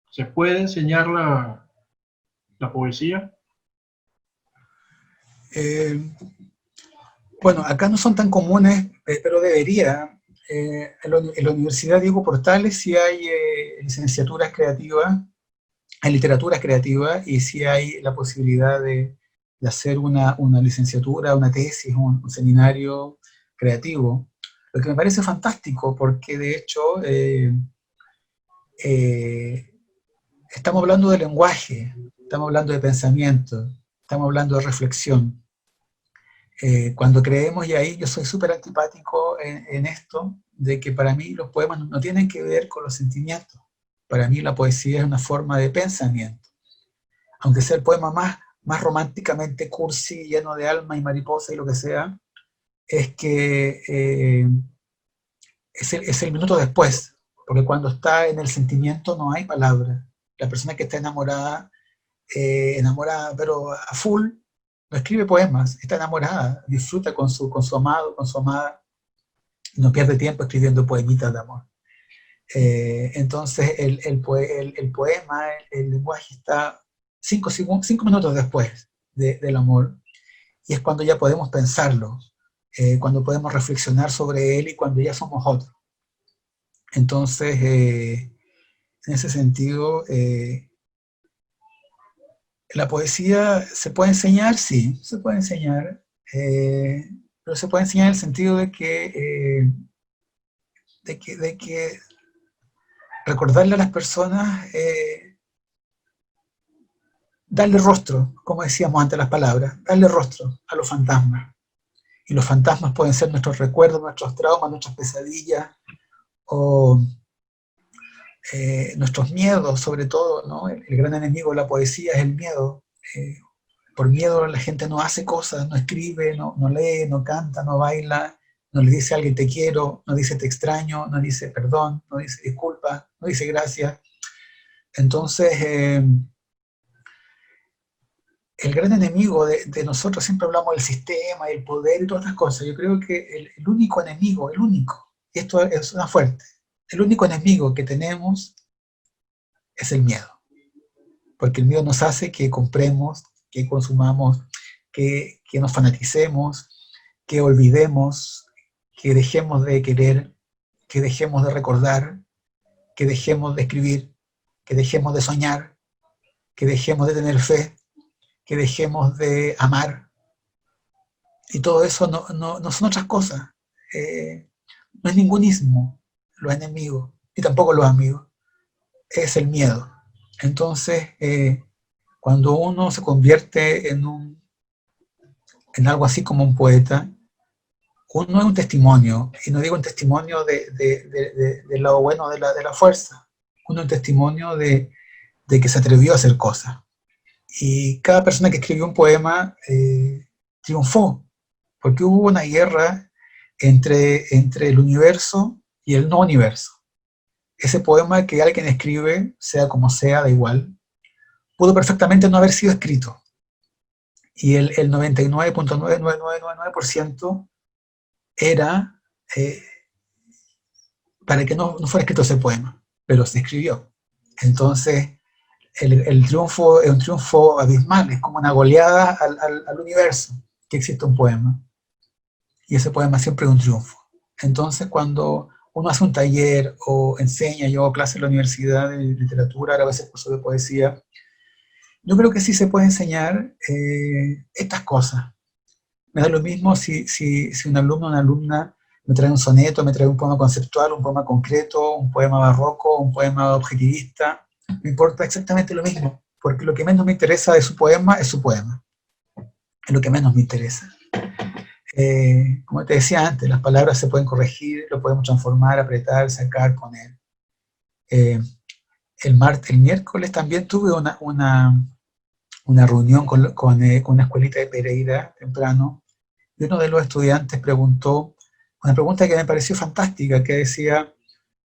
¿Se puede enseñar la poesía? Bueno, acá no son tan comunes, pero debería. En la Universidad Diego Portales sí hay licenciaturas creativas, hay literaturas creativas, y sí hay la posibilidad de hacer una licenciatura, una tesis, un seminario creativo, lo que me parece fantástico, porque de hecho eh, estamos hablando de lenguaje, estamos hablando de pensamiento, estamos hablando de reflexión. Cuando creemos, y ahí yo soy súper antipático en esto, de que para mí los poemas no tienen que ver con los sentimientos. Para mí la poesía es una forma de pensamiento. Aunque sea el poema más románticamente cursi, lleno de alma y mariposa y lo que sea, es que es el minuto después, porque cuando está en el sentimiento no hay palabra. La persona que está enamorada pero a full, no escribe poemas, está enamorada, disfruta con su amado, con su amada, y no pierde tiempo escribiendo poemitas de amor. Entonces el poema, el lenguaje está 5 minutos después del amor, y es cuando ya podemos pensarlo, cuando podemos reflexionar sobre él y cuando ya somos otros. Entonces, en ese sentido, la poesía se puede enseñar, sí, se puede enseñar, pero se puede enseñar en el sentido de que recordarle a las personas, darle rostro, como decíamos antes las palabras, darle rostro a los fantasmas. Y los fantasmas pueden ser nuestros recuerdos, nuestros traumas, nuestras pesadillas, o nuestros miedos, sobre todo, ¿no? El gran enemigo de la poesía es el miedo. Por miedo la gente no hace cosas, no escribe, no lee, no canta, no baila, no le dice a alguien te quiero, no dice te extraño, no dice perdón, no dice disculpa, no dice gracias. Entonces, el gran enemigo de nosotros, siempre hablamos del sistema, el poder y todas estas cosas. Yo creo que el único enemigo, y esto es una fuerte, el único enemigo que tenemos es el miedo. Porque el miedo nos hace que compremos, que consumamos, que nos fanaticemos, que olvidemos, que dejemos de querer, que dejemos de recordar, que dejemos de escribir, que dejemos de soñar, que dejemos de tener fe, que dejemos de amar. Y todo eso no son otras cosas. No es ningún ismo, los enemigos, y tampoco los amigos. Es el miedo. Entonces, cuando uno se convierte en algo así como un poeta, uno es un testimonio, y no digo un testimonio del lado bueno de la fuerza, uno es un testimonio de que se atrevió a hacer cosas. Y cada persona que escribió un poema triunfó, porque hubo una guerra entre el universo y el no universo. Ese poema que alguien escribe, sea como sea, da igual, pudo perfectamente no haber sido escrito. Y el 99.99999% era para que no fuera escrito ese poema, pero se escribió. Entonces, el triunfo es un triunfo abismal, es como una goleada al universo, que existe un poema. Y ese poema siempre es un triunfo. Entonces, cuando uno hace un taller o enseña, yo hago clases en la universidad de literatura, a veces curso de poesía, yo creo que sí se puede enseñar estas cosas. Me da lo mismo si un alumno o una alumna me trae un soneto, me trae un poema conceptual, un poema concreto, un poema barroco, un poema objetivista. Me importa exactamente lo mismo, porque lo que menos me interesa de su poema es su poema. Es lo que menos me interesa. Como te decía antes, las palabras se pueden corregir, lo podemos transformar, apretar, sacar, poner. Eh, el miércoles también tuve una reunión con una escuelita de Pereira temprano, y uno de los estudiantes preguntó una pregunta que me pareció fantástica, que decía,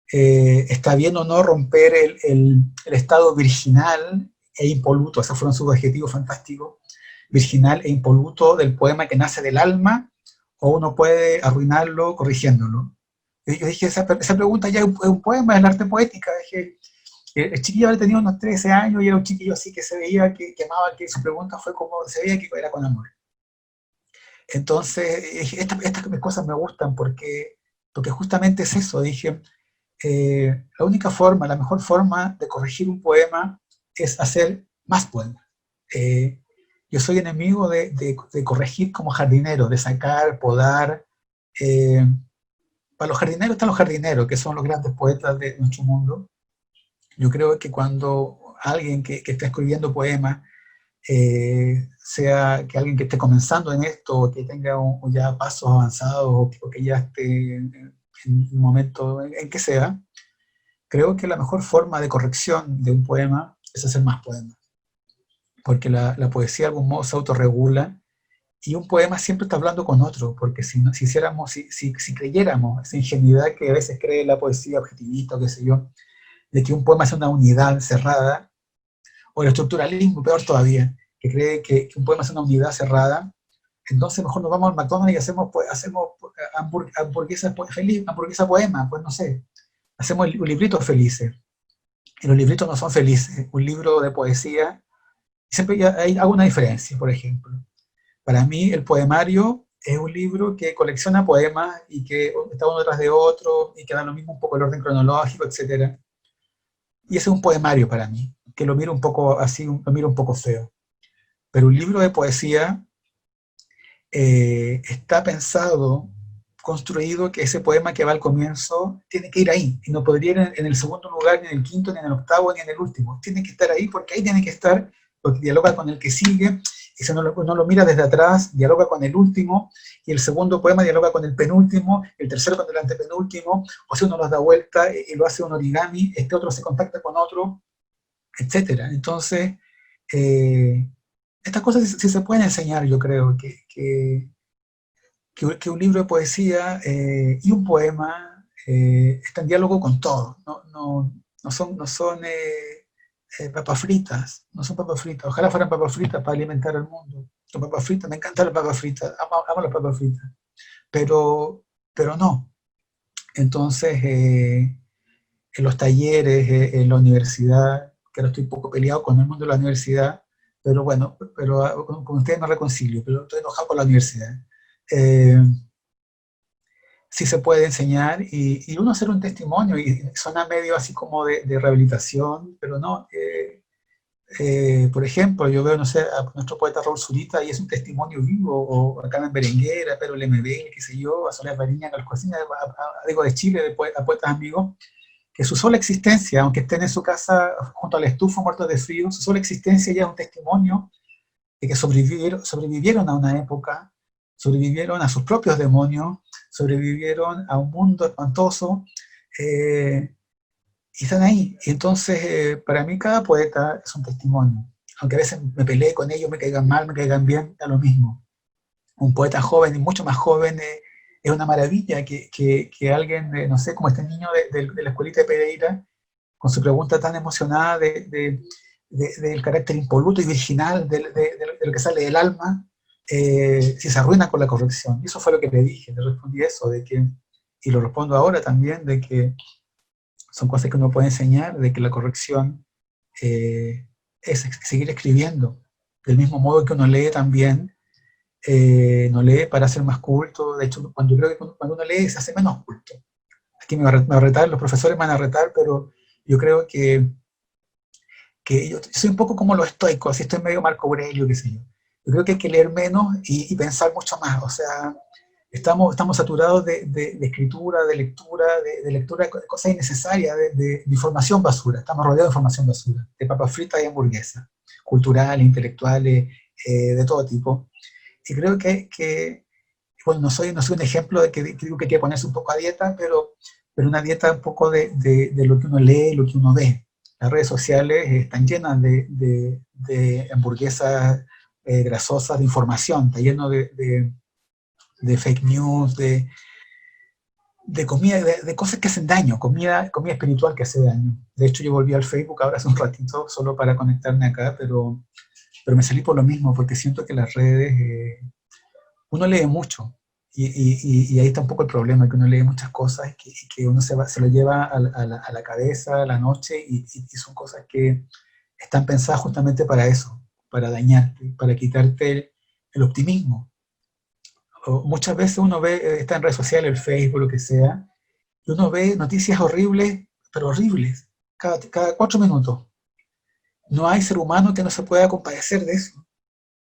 ¿está bien o no romper el estado virginal e impoluto? Esos fueron sus adjetivos fantásticos, virginal e impoluto del poema que nace del alma, o uno puede arruinarlo corrigiéndolo. Y yo dije, esa pregunta ya es un poema, es el arte poética. Dije, el chiquillo había tenido unos 13 años y era un chiquillo así que se veía que amaba, que su pregunta fue como, se veía que era con amor. Entonces, dije, estas cosas me gustan porque justamente es eso. Dije, la única forma, la mejor forma de corregir un poema es hacer más poemas. Yo soy enemigo de corregir como jardinero, de sacar, podar. eh, para los jardineros están los jardineros, que son los grandes poetas de nuestro mundo. Yo creo que cuando alguien que está escribiendo poemas, sea que alguien que esté comenzando en esto, o que tenga ya pasos avanzados, o que ya esté en un momento en que sea, creo que la mejor forma de corrección de un poema es hacer más poemas, porque la poesía de algún modo se autorregula, y un poema siempre está hablando con otro, porque si creyéramos esa ingenuidad que a veces cree la poesía objetivista, o qué sé yo, de que un poema es una unidad cerrada, o el estructuralismo, peor todavía, que cree que un poema es una unidad cerrada, entonces mejor nos vamos al McDonald's y hacemos hamburguesa poema, pues no sé, hacemos libritos felices. Y los libritos no son felices. Un libro de poesía, siempre hago una diferencia, por ejemplo. Para mí el poemario es un libro que colecciona poemas y que está uno detrás de otro y que da lo mismo un poco el orden cronológico, etc. Y ese es un poemario para mí, que lo miro un poco así, lo miro un poco feo. Pero un libro de poesía está pensado, construido, que ese poema que va al comienzo tiene que ir ahí, y no podría ir en el segundo lugar, ni en el quinto, ni en el octavo, ni en el último. Tiene que estar ahí porque ahí tiene que estar, porque dialoga con el que sigue, y si uno lo mira desde atrás, dialoga con el último, y el segundo poema dialoga con el penúltimo, el tercero con el antepenúltimo, o si uno los da vuelta y lo hace un origami, este otro se contacta con otro, etcétera. Entonces, estas cosas sí se pueden enseñar, yo creo, que un libro de poesía y un poema está en diálogo con todo, no son papas fritas, no son papas fritas. Ojalá fueran papas fritas para alimentar al mundo. Son papas fritas, me encantan las papas fritas, amo las papas fritas, pero no. Entonces, en los talleres, en la universidad, que ahora estoy un poco peleado con el mundo de la universidad, pero bueno, pero con ustedes me reconcilio, pero estoy enojado con la universidad. Eh, sí se puede enseñar y uno hacer un testimonio, y suena medio así como de rehabilitación, pero no. Por ejemplo, yo veo, no sé, a nuestro poeta Raúl Zurita y es un testimonio vivo, o a Carmen Berenguer, a Pedro Lemebel, qué sé yo, a Soledad Bariña, a las cocinas, digo, de Chile, a poetas amigos, que su sola existencia, aunque estén en su casa junto al estufa muertos de frío, su sola existencia ya es un testimonio de que sobrevivieron a una época, sobrevivieron a sus propios demonios, sobrevivieron a un mundo espantoso, y están ahí. Y entonces, para mí cada poeta es un testimonio. Aunque a veces me pelee con ellos, me caigan mal, me caigan bien, da lo mismo. Un poeta joven y mucho más joven es una maravilla que alguien, no sé, como este niño de la escuelita de Pereira, con su pregunta tan emocionada del carácter impoluto y virginal de lo que sale del alma, si se arruina con la corrección. Y eso fue lo que le dije, le respondí eso, y lo respondo ahora también, de que son cosas que uno puede enseñar, de que la corrección es seguir escribiendo. Del mismo modo que uno lee también, no lee para ser más culto. De hecho, yo creo que cuando uno lee se hace menos culto. Aquí me va a retar, los profesores me van a retar, pero yo creo que yo soy un poco como los estoicos, así estoy medio Marco Aurelio, qué sé yo. Yo creo que hay que leer menos y pensar mucho más. O sea, estamos saturados de escritura, de lectura, de lectura de cosas innecesarias, de información basura. Estamos rodeados de información basura, de papas fritas y hamburguesas, culturales, intelectuales, de todo tipo. Y creo que bueno, no soy un ejemplo de que digo que hay que ponerse un poco a dieta, pero una dieta un poco de lo que uno lee y lo que uno ve. Las redes sociales están llenas de hamburguesas grasosas, de información, está lleno de fake news, de comida, de cosas que hacen daño, comida espiritual que hace daño. De hecho, yo volví al Facebook ahora hace un ratito, solo para conectarme acá, pero me salí por lo mismo, porque siento que las redes, uno lee mucho, y ahí está un poco el problema, que uno lee muchas cosas y que uno se lo lleva a la cabeza, a la noche, y son cosas que están pensadas justamente para eso, para dañarte, para quitarte el optimismo. O muchas veces uno ve, está en redes sociales, el Facebook, lo que sea, y uno ve noticias horribles, pero horribles, cada 4 minutos. No hay ser humano que no se pueda compadecer de eso.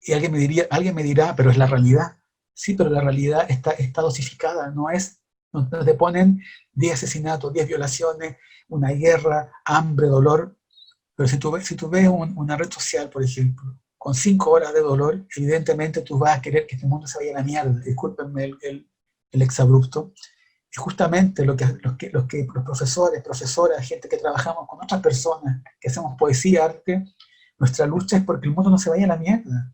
Y alguien me dirá, pero es la realidad. Sí, pero la realidad está dosificada, no te ponen 10 asesinatos, 10 violaciones, una guerra, hambre, dolor. Pero si tú ves una red social, por ejemplo, con 5 horas de dolor, evidentemente tú vas a querer que este mundo se vaya a la mierda. Discúlpenme el exabrupto. Y justamente los profesores, profesoras, gente que trabajamos con otras personas, que hacemos poesía, arte, nuestra lucha es porque el mundo no se vaya a la mierda.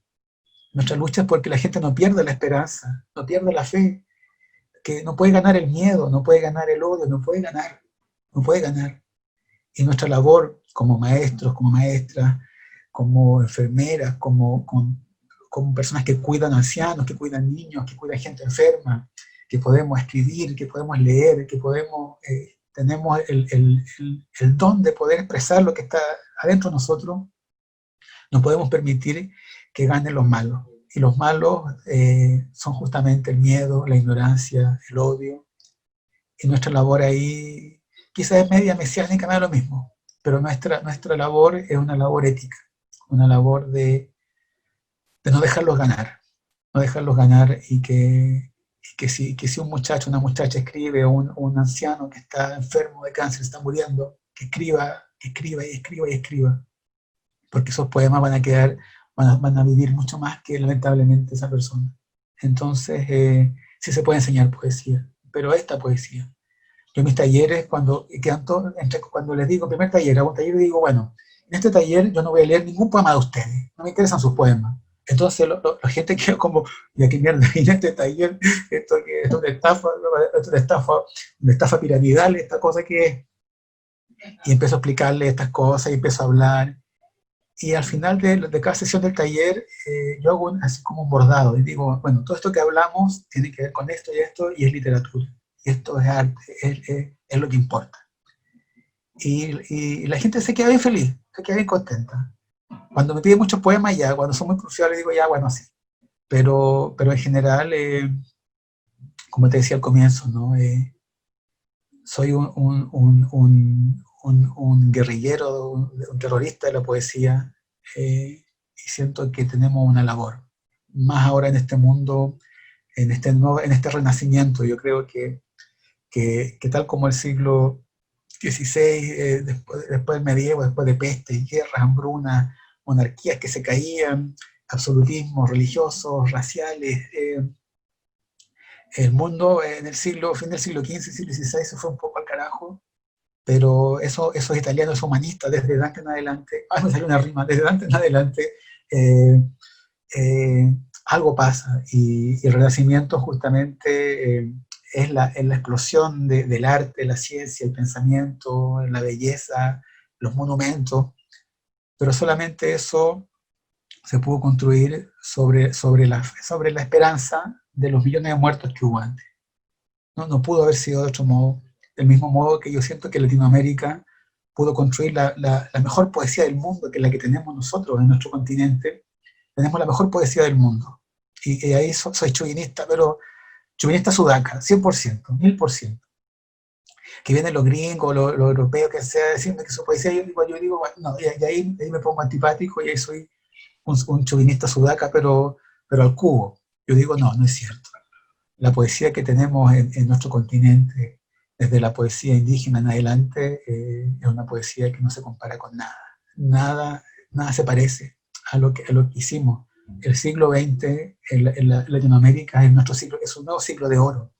Nuestra lucha es porque la gente no pierda la esperanza, no pierda la fe, que no puede ganar el miedo, no puede ganar el odio, no puede ganar, no puede ganar. Y nuestra labor como maestros, como maestras, como enfermeras, como personas que cuidan ancianos, que cuidan niños, que cuidan gente enferma, que podemos escribir, que podemos leer, que tenemos el don de poder expresar lo que está adentro de nosotros, no podemos permitir que ganen los malos. Y los malos son justamente el miedo, la ignorancia, el odio. Y nuestra labor ahí, quizás es media mesiánica, no es lo mismo, pero nuestra labor es una labor ética, una labor de no dejarlos ganar, y que si un muchacho, una muchacha escribe, o un anciano que está enfermo de cáncer, está muriendo, que escriba, escriba y escriba y escriba, porque esos poemas van a vivir mucho más que lamentablemente esa persona. Entonces, sí se puede enseñar poesía, pero esta poesía. Yo en mis talleres, cuando les digo primer taller, hago un taller y digo, bueno, en este taller yo no voy a leer ningún poema de ustedes, no me interesan sus poemas. Entonces la gente queda como, ya qué mierda, en este taller, esto que es una estafa piramidal, esta cosa que es. Y empiezo a explicarle estas cosas y empiezo a hablar. Y al final de cada sesión del taller, yo hago así como un bordado y digo, bueno, todo esto que hablamos tiene que ver con esto y es literatura. Y esto es arte, es lo que importa. Y la gente se queda bien feliz, se queda bien contenta. Cuando me piden muchos poemas, ya, cuando son muy cruciales, digo, ya, bueno, sí. Pero en general, como te decía al comienzo, ¿no? Soy un guerrillero, un terrorista de la poesía, y siento que tenemos una labor, más ahora en este mundo, en este renacimiento. Yo creo que tal como el siglo XVI, después del medievo, después de pestes, guerras, hambrunas, monarquías que se caían, absolutismos religiosos, raciales, el mundo en fin del siglo XV, siglo XVI se fue un poco al carajo, pero esos italianos, esos humanistas, desde Dante en adelante, me salió una rima, desde Dante en adelante, eh, algo pasa, y el Renacimiento justamente es la explosión del arte, la ciencia, el pensamiento, la belleza, los monumentos, pero solamente eso se pudo construir sobre la esperanza de los millones de muertos que hubo antes. No pudo haber sido de otro modo, del mismo modo que yo siento que Latinoamérica pudo construir la mejor poesía del mundo, que es la que tenemos nosotros en nuestro continente. Tenemos la mejor poesía del mundo. Y ahí soy chauvinista, pero chauvinista sudaca, 100%, 1000%. Que vienen los gringos, los europeos, que sea, decirme que su poesía, yo digo, bueno, no, y ahí me pongo antipático, y ahí soy un chauvinista sudaca, pero al cubo. Yo digo, no es cierto. La poesía que tenemos en nuestro continente, desde la poesía indígena en adelante, es una poesía que no se compara con nada. Nada se parece a lo que hicimos. el siglo XX en Latinoamérica es nuestro siglo, es un nuevo siglo de oro.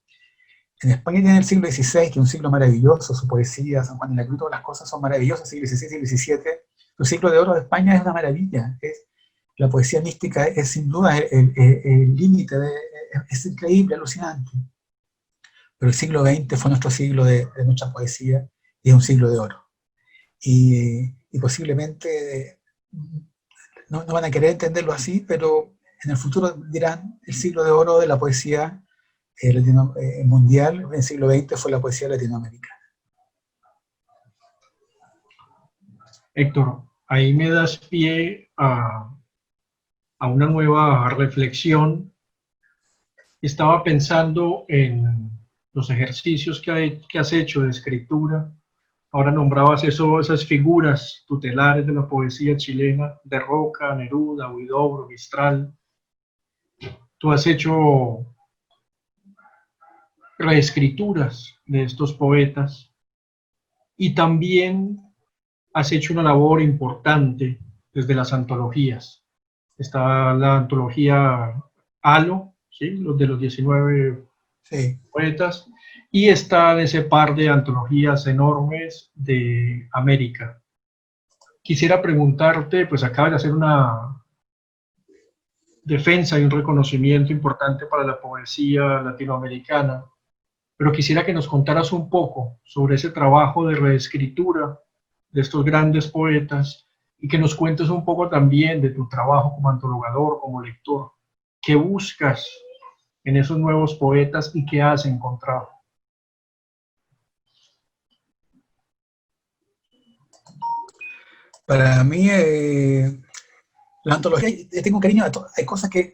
En España tiene el siglo XVI, que es un siglo maravilloso, su poesía, San Juan de la Cruz, todas las cosas son maravillosas, siglo XVI, siglo XVII. El siglo de oro de España es una maravilla. La poesía mística es sin duda el límite, es increíble, alucinante. Pero el siglo XX fue nuestro siglo de nuestra poesía y es un siglo de oro. Y posiblemente no van a querer entenderlo así, pero en el futuro dirán el siglo de oro de la poesía mundial, en el siglo XX fue la poesía latinoamericana. Héctor, ahí me das pie a una nueva reflexión. Estaba pensando en los ejercicios que has hecho de escritura. Ahora nombrabas esas figuras tutelares de la poesía chilena, de Roca, Neruda, Huidobro, Mistral. Tú has hecho reescrituras de estos poetas y también has hecho una labor importante desde las antologías. Está la antología Halo, ¿sí? Los de los 19 sí. poetas, y está ese par de antologías enormes de América. Quisiera preguntarte, pues acabas de hacer una defensa y un reconocimiento importante para la poesía latinoamericana, pero quisiera que nos contaras un poco sobre ese trabajo de reescritura de estos grandes poetas y que nos cuentes un poco también de tu trabajo como antologador, como lector. ¿Qué buscas en esos nuevos poetas y qué has encontrado? Para mí, la antología, tengo cariño a todo. Hay cosas que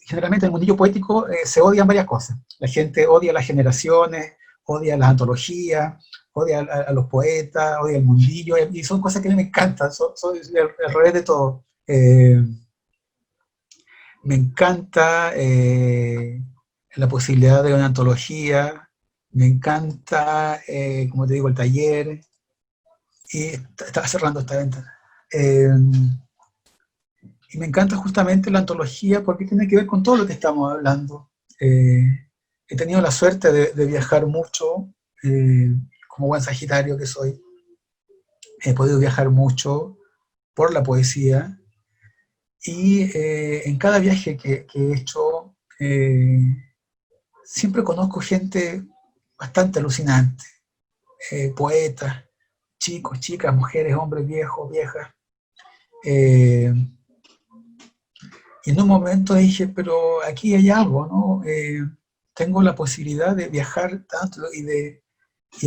generalmente en el mundillo poético se odian varias cosas. La gente odia las generaciones, odia las antologías, odia a los poetas, odia el mundillo, y son cosas que a mí me encantan, son el revés de todo. Me encanta la posibilidad de una antología, me encanta, como te digo, el taller, y estaba cerrando esta ventana. Y me encanta justamente la antología porque tiene que ver con todo lo que estamos hablando. He tenido la suerte de viajar mucho, como buen sagitario que soy. He podido viajar mucho por la poesía y en cada viaje que he hecho siempre conozco gente bastante alucinante, poetas, chicos, chicas, mujeres, hombres, viejos, viejas. Y en un momento dije, pero aquí hay algo, ¿no? Tengo la posibilidad de viajar tanto y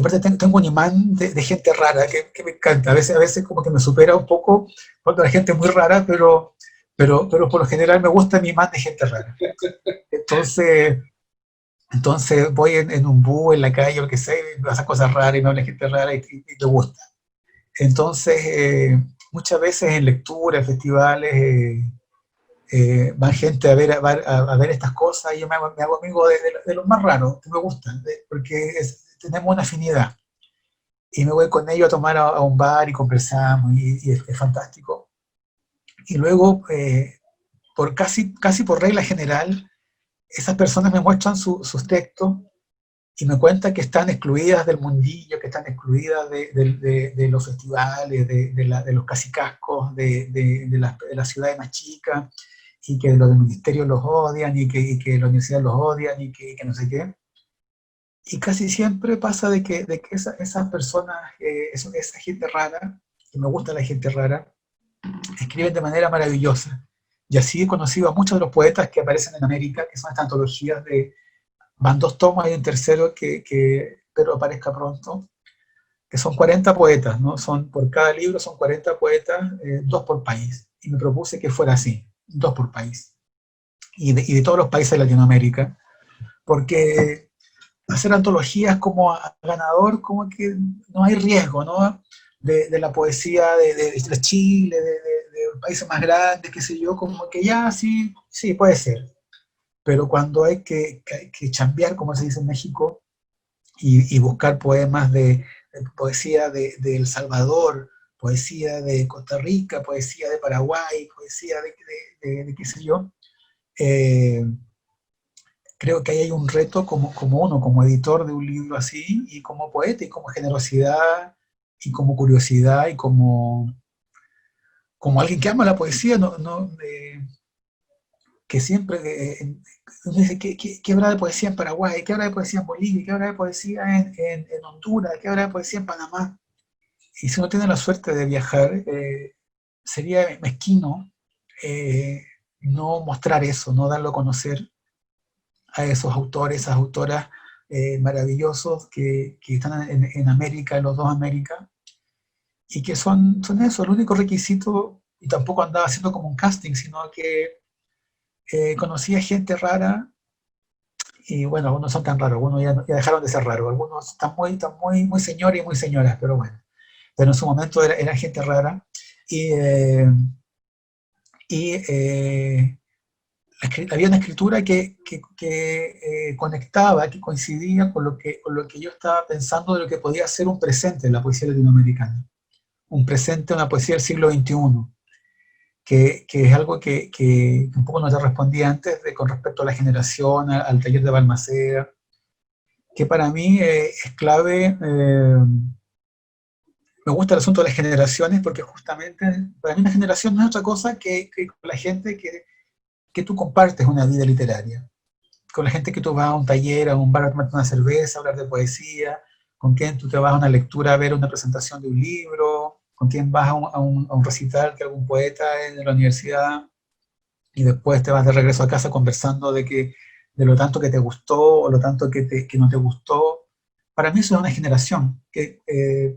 aparte tengo un imán de gente rara que me encanta. A veces como que me supera un poco cuando la gente es muy rara, pero por lo general me gusta mi imán de gente rara. Entonces voy en un bus, en la calle, lo que sea, y me pasa cosas raras y me habla gente rara y me gusta. Entonces, muchas veces en lecturas, festivales, van gente a ver estas cosas y yo me hago amigo de los más raros, que me gustan, porque tenemos una afinidad. Y me voy con ellos a tomar a un bar y conversamos y es fantástico. Y luego, casi por regla general, esas personas me muestran sus textos y me cuentan que están excluidas del mundillo, que están excluidas de los festivales, de los cacicascos, de las ciudades más chicas, y que los del ministerio los odian, y que la universidad los odian, y que no sé qué. Y casi siempre pasa de que esas personas, esa gente rara, que me gusta la gente rara, escriben de manera maravillosa. Y así he conocido a muchos de los poetas que aparecen en América, que son estas antologías van 2 tomos, hay un tercero que espero aparezca pronto, que son 40 poetas, ¿no? Por cada libro son 40 poetas, 2 por país. Y me propuse que fuera así, 2 por país. Y de todos los países de Latinoamérica, porque hacer antologías como ganador, como que no hay riesgo, ¿no? De la poesía de Chile, de países más grandes, qué sé yo, como que ya sí puede ser. Pero cuando hay que chambear, como se dice en México, y buscar poemas de poesía de El Salvador, poesía de Costa Rica, poesía de Paraguay, poesía de qué sé yo. Eh, Creo que ahí hay un reto como uno, como editor de un libro así, y como poeta, y como generosidad, y como curiosidad, y como alguien que ama la poesía, que siempre uno dice, ¿qué habrá de poesía en Paraguay? ¿Qué habrá de poesía en Bolivia? ¿Qué habrá de poesía en Honduras? ¿Qué habrá de poesía en Panamá? Y si uno tiene la suerte de viajar, sería mezquino no mostrar eso, no darlo a conocer a esos autores, esas autoras maravillosos que están en América, en los dos Américas, y que son eso, el único requisito, y tampoco andaba haciendo como un casting, sino que conocía gente rara, y bueno, algunos son tan raros, algunos ya dejaron de ser raros, algunos están muy señores y muy señoras, pero bueno, pero en su momento era gente rara, y, eh, y había una escritura que conectaba, que coincidía con lo que yo estaba pensando de lo que podía ser un presente en la poesía latinoamericana, un presente, una poesía del siglo XXI, que es algo que un poco no te respondí antes con respecto a la generación, al taller de Balmaceda, que para mí es clave. Me gusta el asunto de las generaciones porque justamente para mí una generación no es otra cosa que la gente que tú compartes una vida literaria, con la gente que tú vas a un taller, a un bar a tomarte una cerveza, a hablar de poesía, con quien tú te vas a una lectura a ver una presentación de un libro, con quien vas a un recital de algún poeta en la universidad, y después te vas de regreso a casa conversando de lo tanto que te gustó o lo tanto que no te gustó. Para mí eso es una generación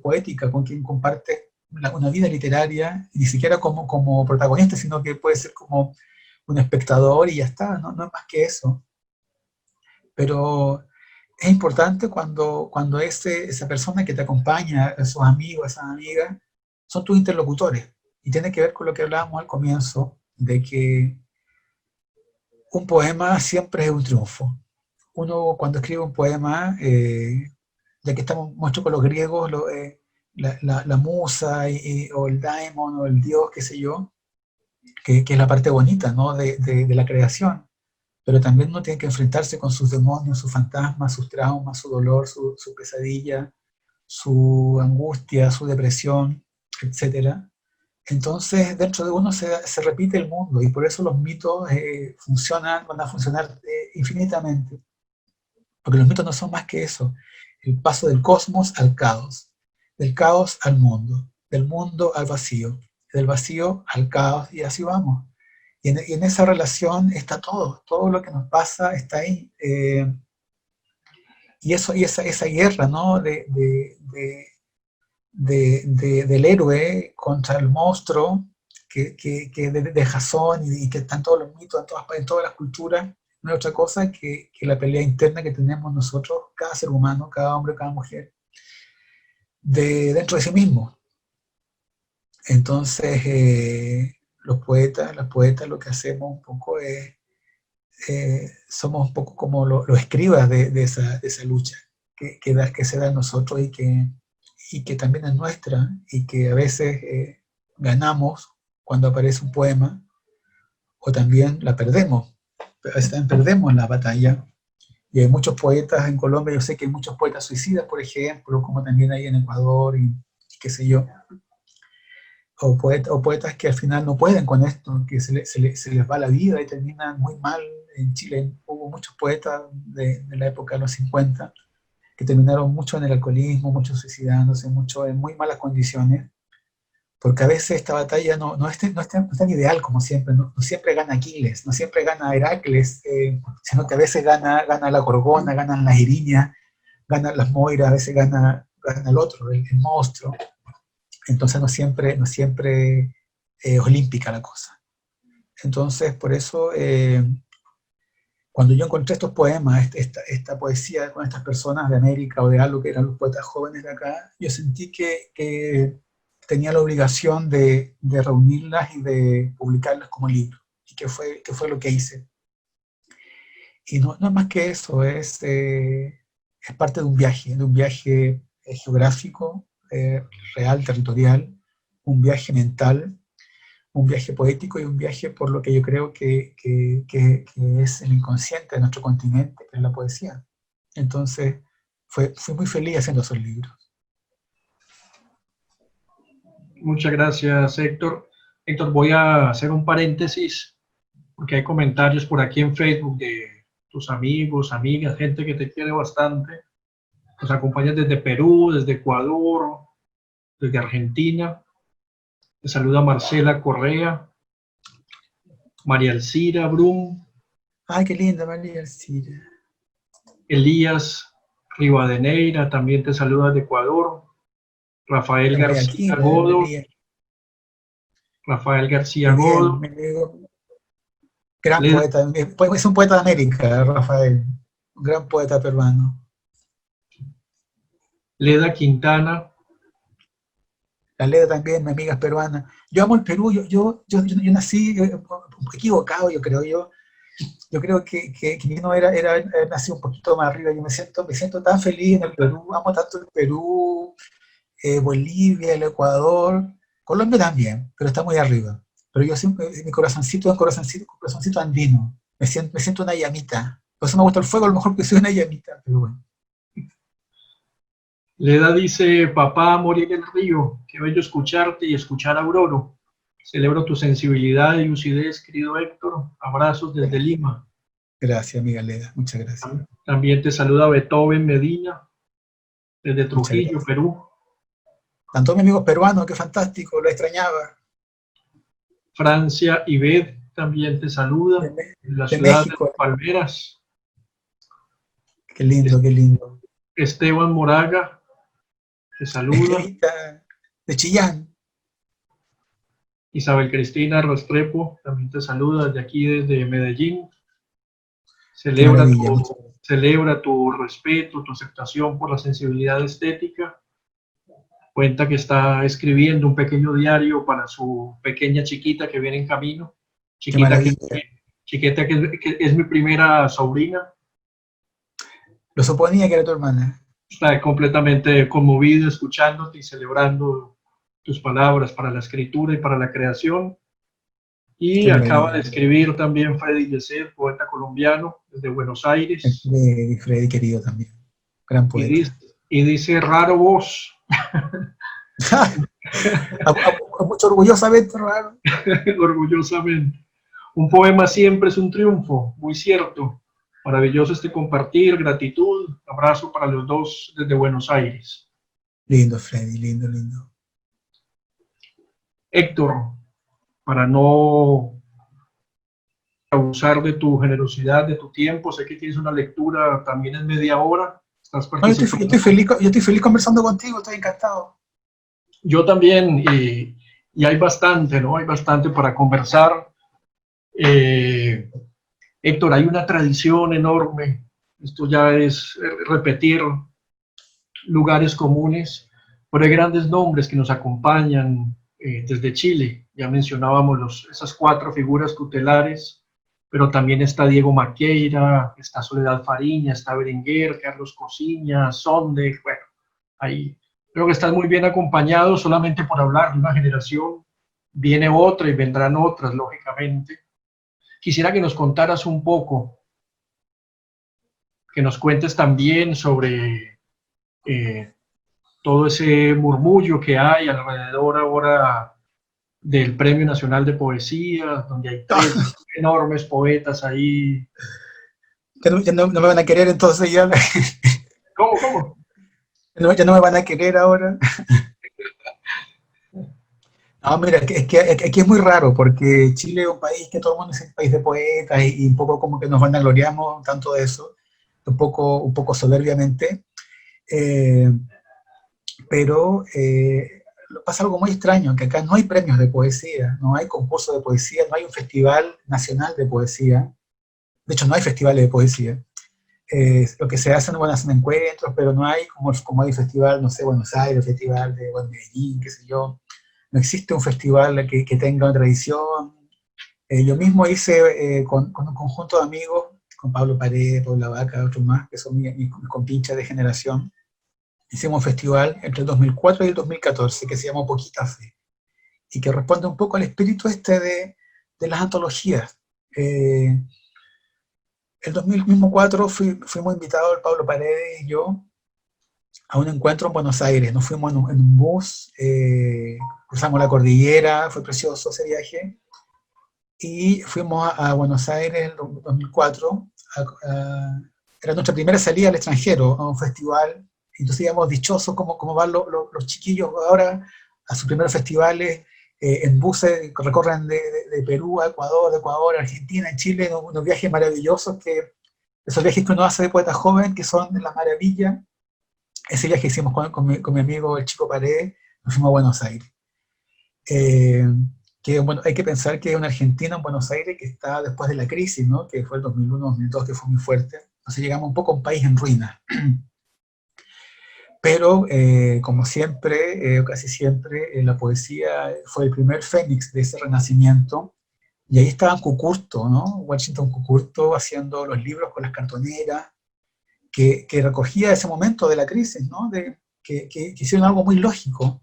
poética con quien comparte una vida literaria, ni siquiera como protagonista, sino que puede ser como un espectador y ya está, no es más que eso. Pero es importante cuando esa persona que te acompaña, esos amigos, esas amigas, son tus interlocutores. Y tiene que ver con lo que hablábamos al comienzo, de que un poema siempre es un triunfo. Uno cuando escribe un poema, ya que estamos mucho con los griegos, la musa o el daimon o el dios, qué sé yo, que es la parte bonita, ¿no? de la creación, pero también uno tiene que enfrentarse con sus demonios, sus fantasmas, sus traumas, su dolor, su pesadilla, su angustia, su depresión, etcétera. Entonces, dentro de uno se repite el mundo y por eso los mitos van a funcionar infinitamente, porque los mitos no son más que eso, el paso del cosmos al caos, del caos al mundo, del mundo al vacío, del vacío al caos, y así vamos. Y en esa relación está todo lo que nos pasa está ahí. Y esa guerra, ¿no? Del héroe contra el monstruo, que de Jasón y que están todos los mitos en todas las culturas, no es otra cosa que la pelea interna que tenemos nosotros, cada ser humano, cada hombre, cada mujer, dentro de sí mismo. Entonces, los poetas, las poetas, lo que hacemos un poco es, somos un poco como los escribas de esa lucha que se da en nosotros y que también es nuestra, y que a veces ganamos cuando aparece un poema, o también la perdemos, a veces también perdemos la batalla. Y hay muchos poetas en Colombia, yo sé que hay muchos poetas suicidas, por ejemplo, como también hay en Ecuador y qué sé yo, o poetas que al final no pueden con esto, que se les va la vida y terminan muy mal. En Chile hubo muchos poetas de la época de los 50 que terminaron mucho en el alcoholismo, muchos suicidándose, mucho en muy malas condiciones, porque a veces esta batalla no es tan ideal como siempre, no siempre gana Aquiles, no siempre gana Heracles, sino que a veces gana la Gorgona, ganan las Iriñas, ganan las Moiras, a veces gana el otro, el monstruo. Entonces no siempre es olímpica la cosa. Entonces, por eso, cuando yo encontré estos poemas, esta poesía con estas personas de América o de algo que eran los poetas jóvenes de acá, yo sentí que tenía la obligación de reunirlas y de publicarlas como libro. Y que fue lo que hice. Y no es más que eso, es parte de un viaje geográfico, real, territorial, un viaje mental, un viaje poético y un viaje por lo que yo creo que es el inconsciente de nuestro continente, que es la poesía. Entonces, fui muy feliz haciendo esos libros. Muchas gracias, Héctor. Héctor, voy a hacer un paréntesis porque hay comentarios por aquí en Facebook de tus amigos, amigas, gente que te quiere bastante. Nos acompañas desde Perú, desde Ecuador, desde Argentina. Te saluda Marcela Correa, María Elcira Brum, Ay, qué linda, María Elcira. Elías Rivadeneira, también te saluda de Ecuador. Rafael García Aquí, Godo. Rafael García Godo. Gran poeta, es un poeta de América, Rafael, un gran poeta peruano. Leda Quintana. La Leda también, mi amiga es peruana. Yo amo el Perú, yo nací equivocado, yo creo. Yo creo que no era nací un poquito más arriba. Yo me siento tan feliz en el Perú, amo tanto el Perú, Bolivia, el Ecuador, Colombia también, pero está muy arriba. Pero yo siempre, mi corazoncito es un corazoncito andino. Me siento una llamita. Por eso me gusta el fuego, a lo mejor que soy una llamita, pero bueno. Leda dice, papá, morir del río, qué bello escucharte y escuchar a Auroro. Celebro tu sensibilidad y lucidez, querido Héctor. Abrazos desde Lima. Gracias, amiga Leda, muchas gracias. También te saluda Beethoven Medina, desde Trujillo, Perú. Tanto mis amigos peruanos, qué fantástico, lo extrañaba. Francia Ibed también te saluda, en la ciudad de Palmeras. Qué lindo, qué lindo. Esteban Moraga te saluda. De Chillán. Isabel Cristina Restrepo también te saluda desde aquí, desde Medellín. Celebra tu respeto, tu aceptación por la sensibilidad estética. Cuenta que está escribiendo un pequeño diario para su pequeña chiquita que viene en camino. Chiquita que es mi primera sobrina. Lo suponía que era tu hermana. Está completamente conmovido escuchándote y celebrando tus palabras para la escritura y para la creación. Y acaba de escribir también Freddy Yeser, poeta colombiano desde Buenos Aires. Freddy querido también, gran poeta. Y dice raro vos. Mucho orgullosamente raro. Orgullosamente. Un poema siempre es un triunfo, muy cierto. Maravilloso este compartir, gratitud. Abrazo para los dos desde Buenos Aires. Lindo, Freddy, lindo, lindo. Héctor, para no abusar de tu generosidad, de tu tiempo, sé que tienes una lectura también en media hora. Estás participando. Yo estoy feliz conversando contigo, estoy encantado. Yo también, y hay bastante, ¿no? Hay bastante para conversar. Héctor, hay una tradición enorme, esto ya es repetir lugares comunes, pero hay grandes nombres que nos acompañan desde Chile. Ya mencionábamos esas 4 figuras tutelares, pero también está Diego Maqueira, está Soledad Fariña, está Berenguer, Carlos Cosiña, Sonde, bueno, ahí creo que estás muy bien acompañado. Solamente por hablar de una generación, viene otra y vendrán otras, lógicamente. Quisiera que nos contaras un poco, que nos cuentes también sobre todo ese murmullo que hay alrededor ahora del Premio Nacional de Poesía, donde hay 3 enormes poetas ahí. Ya no me van a querer entonces ya. ¿Cómo? Ya no me van a querer ahora. No, mira, es que aquí es muy raro, porque Chile es un país que todo el mundo es un país de poetas y un poco como que nos vanagloriamos tanto de eso, un poco soberbiamente, pero pasa algo muy extraño, que acá no hay premios de poesía, no hay concursos de poesía, no hay un festival nacional de poesía, de hecho no hay festivales de poesía. Lo que se hacen, bueno, hacen encuentros, pero no hay como hay festival, no sé, Buenos Aires, festival de Medellín, qué sé yo. No existe un festival que tenga una tradición. Yo mismo hice con un conjunto de amigos, con Pablo Paredes, Paula Vaca, otros más, que son mis compinchas de generación. Hicimos un festival entre el 2004 y el 2014 que se llamó Poquita Fe. y que responde un poco al espíritu de las antologías. El 2004 fuimos invitados, el Pablo Paredes y yo, a un encuentro en Buenos Aires. Nos fuimos en un bus, cruzamos la cordillera, fue precioso ese viaje, y fuimos a Buenos Aires en 2004. Era nuestra primera salida al extranjero, a un festival. Entonces íbamos dichosos como van los chiquillos ahora a sus primeros festivales, en buses que recorren de Perú a Ecuador, de Ecuador a Argentina, en Chile, unos viajes maravillosos, esos viajes que uno hace de poeta joven, que son de la maravilla. Ese viaje hicimos con mi amigo el Chico Paredes, nos fuimos a Buenos Aires. Que bueno, hay que pensar que es una Argentina en Buenos Aires que está después de la crisis, ¿no? Que fue el 2001-2002, que fue muy fuerte. Entonces llegamos un poco a un país en ruinas. Pero, como siempre, casi siempre, la poesía fue el primer fénix de ese renacimiento. Y ahí estaba Cucurto, ¿no? Washington Cucurto haciendo los libros con las cartoneras, que recogía ese momento de la crisis, ¿no? Que hicieron algo muy lógico.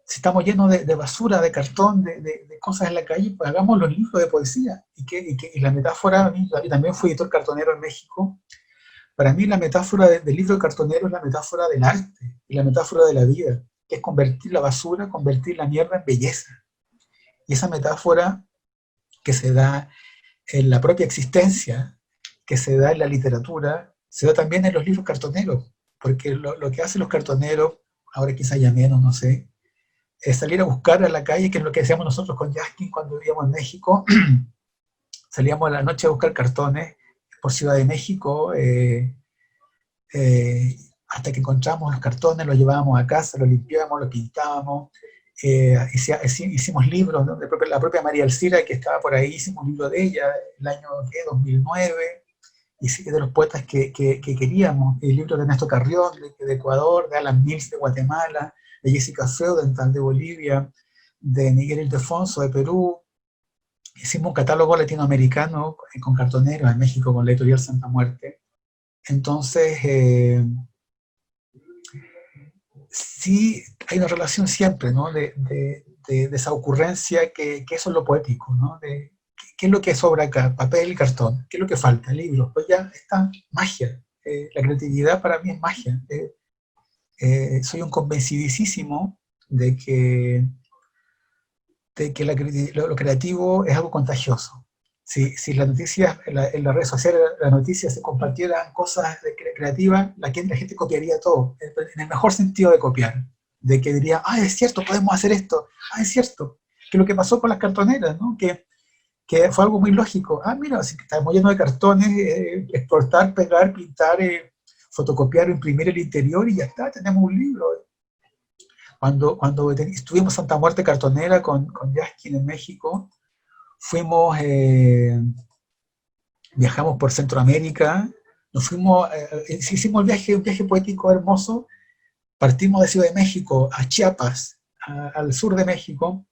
Si estamos llenos de basura, de cartón, de cosas en la calle, pues hagamos los libros de poesía. Y la metáfora, yo también fui editor cartonero en México. Para mí la metáfora del libro cartonero es la metáfora del arte y la metáfora de la vida, que es convertir la basura, convertir la mierda en belleza. Y esa metáfora que se da en la propia existencia, que se da en la literatura, se da también en los libros cartoneros, porque lo que hacen los cartoneros, ahora quizá ya menos, no sé, es salir a buscar a la calle, que es lo que hacíamos nosotros con Yaskin cuando vivíamos en México. Salíamos a la noche a buscar cartones por Ciudad de México, hasta que encontramos los cartones, los llevábamos a casa, los limpiábamos, los pintábamos, hicimos libros, ¿no? La propia María Alcira, que estaba por ahí, hicimos un libro de ella, el año 2009, y de los poetas que queríamos, el libro de Ernesto Carrión, de Ecuador, de Alan Mills, de Guatemala, de Jessica Freudenthal, de Bolivia, de Miguel Ildefonso, de Perú. Hicimos un catálogo latinoamericano con cartoneros en México, con la editorial Santa Muerte. Entonces, sí hay una relación siempre, ¿no? de esa ocurrencia, que eso es lo poético, ¿no? ¿Qué es lo que sobra acá? Papel y cartón. ¿Qué es lo que falta? Libros. Pues ya está, magia. La creatividad para mí es magia. Soy un convencidísimo de que lo creativo es algo contagioso. Si las noticias, en las redes sociales, las noticias se compartieran cosas creativas, la gente copiaría todo, en el mejor sentido de copiar, de que diría, es cierto, podemos hacer esto, es cierto, que lo que pasó con las cartoneras, ¿no? que fue algo muy lógico, mira, si estamos llenos de cartones, exportar, pegar, pintar, fotocopiar o imprimir el interior y ya está, tenemos un libro. Cuando estuvimos en Santa Muerte Cartonera con Yaskin en México, viajamos por Centroamérica, nos fuimos, hicimos un viaje poético hermoso, partimos de Ciudad de México a Chiapas, al sur de México,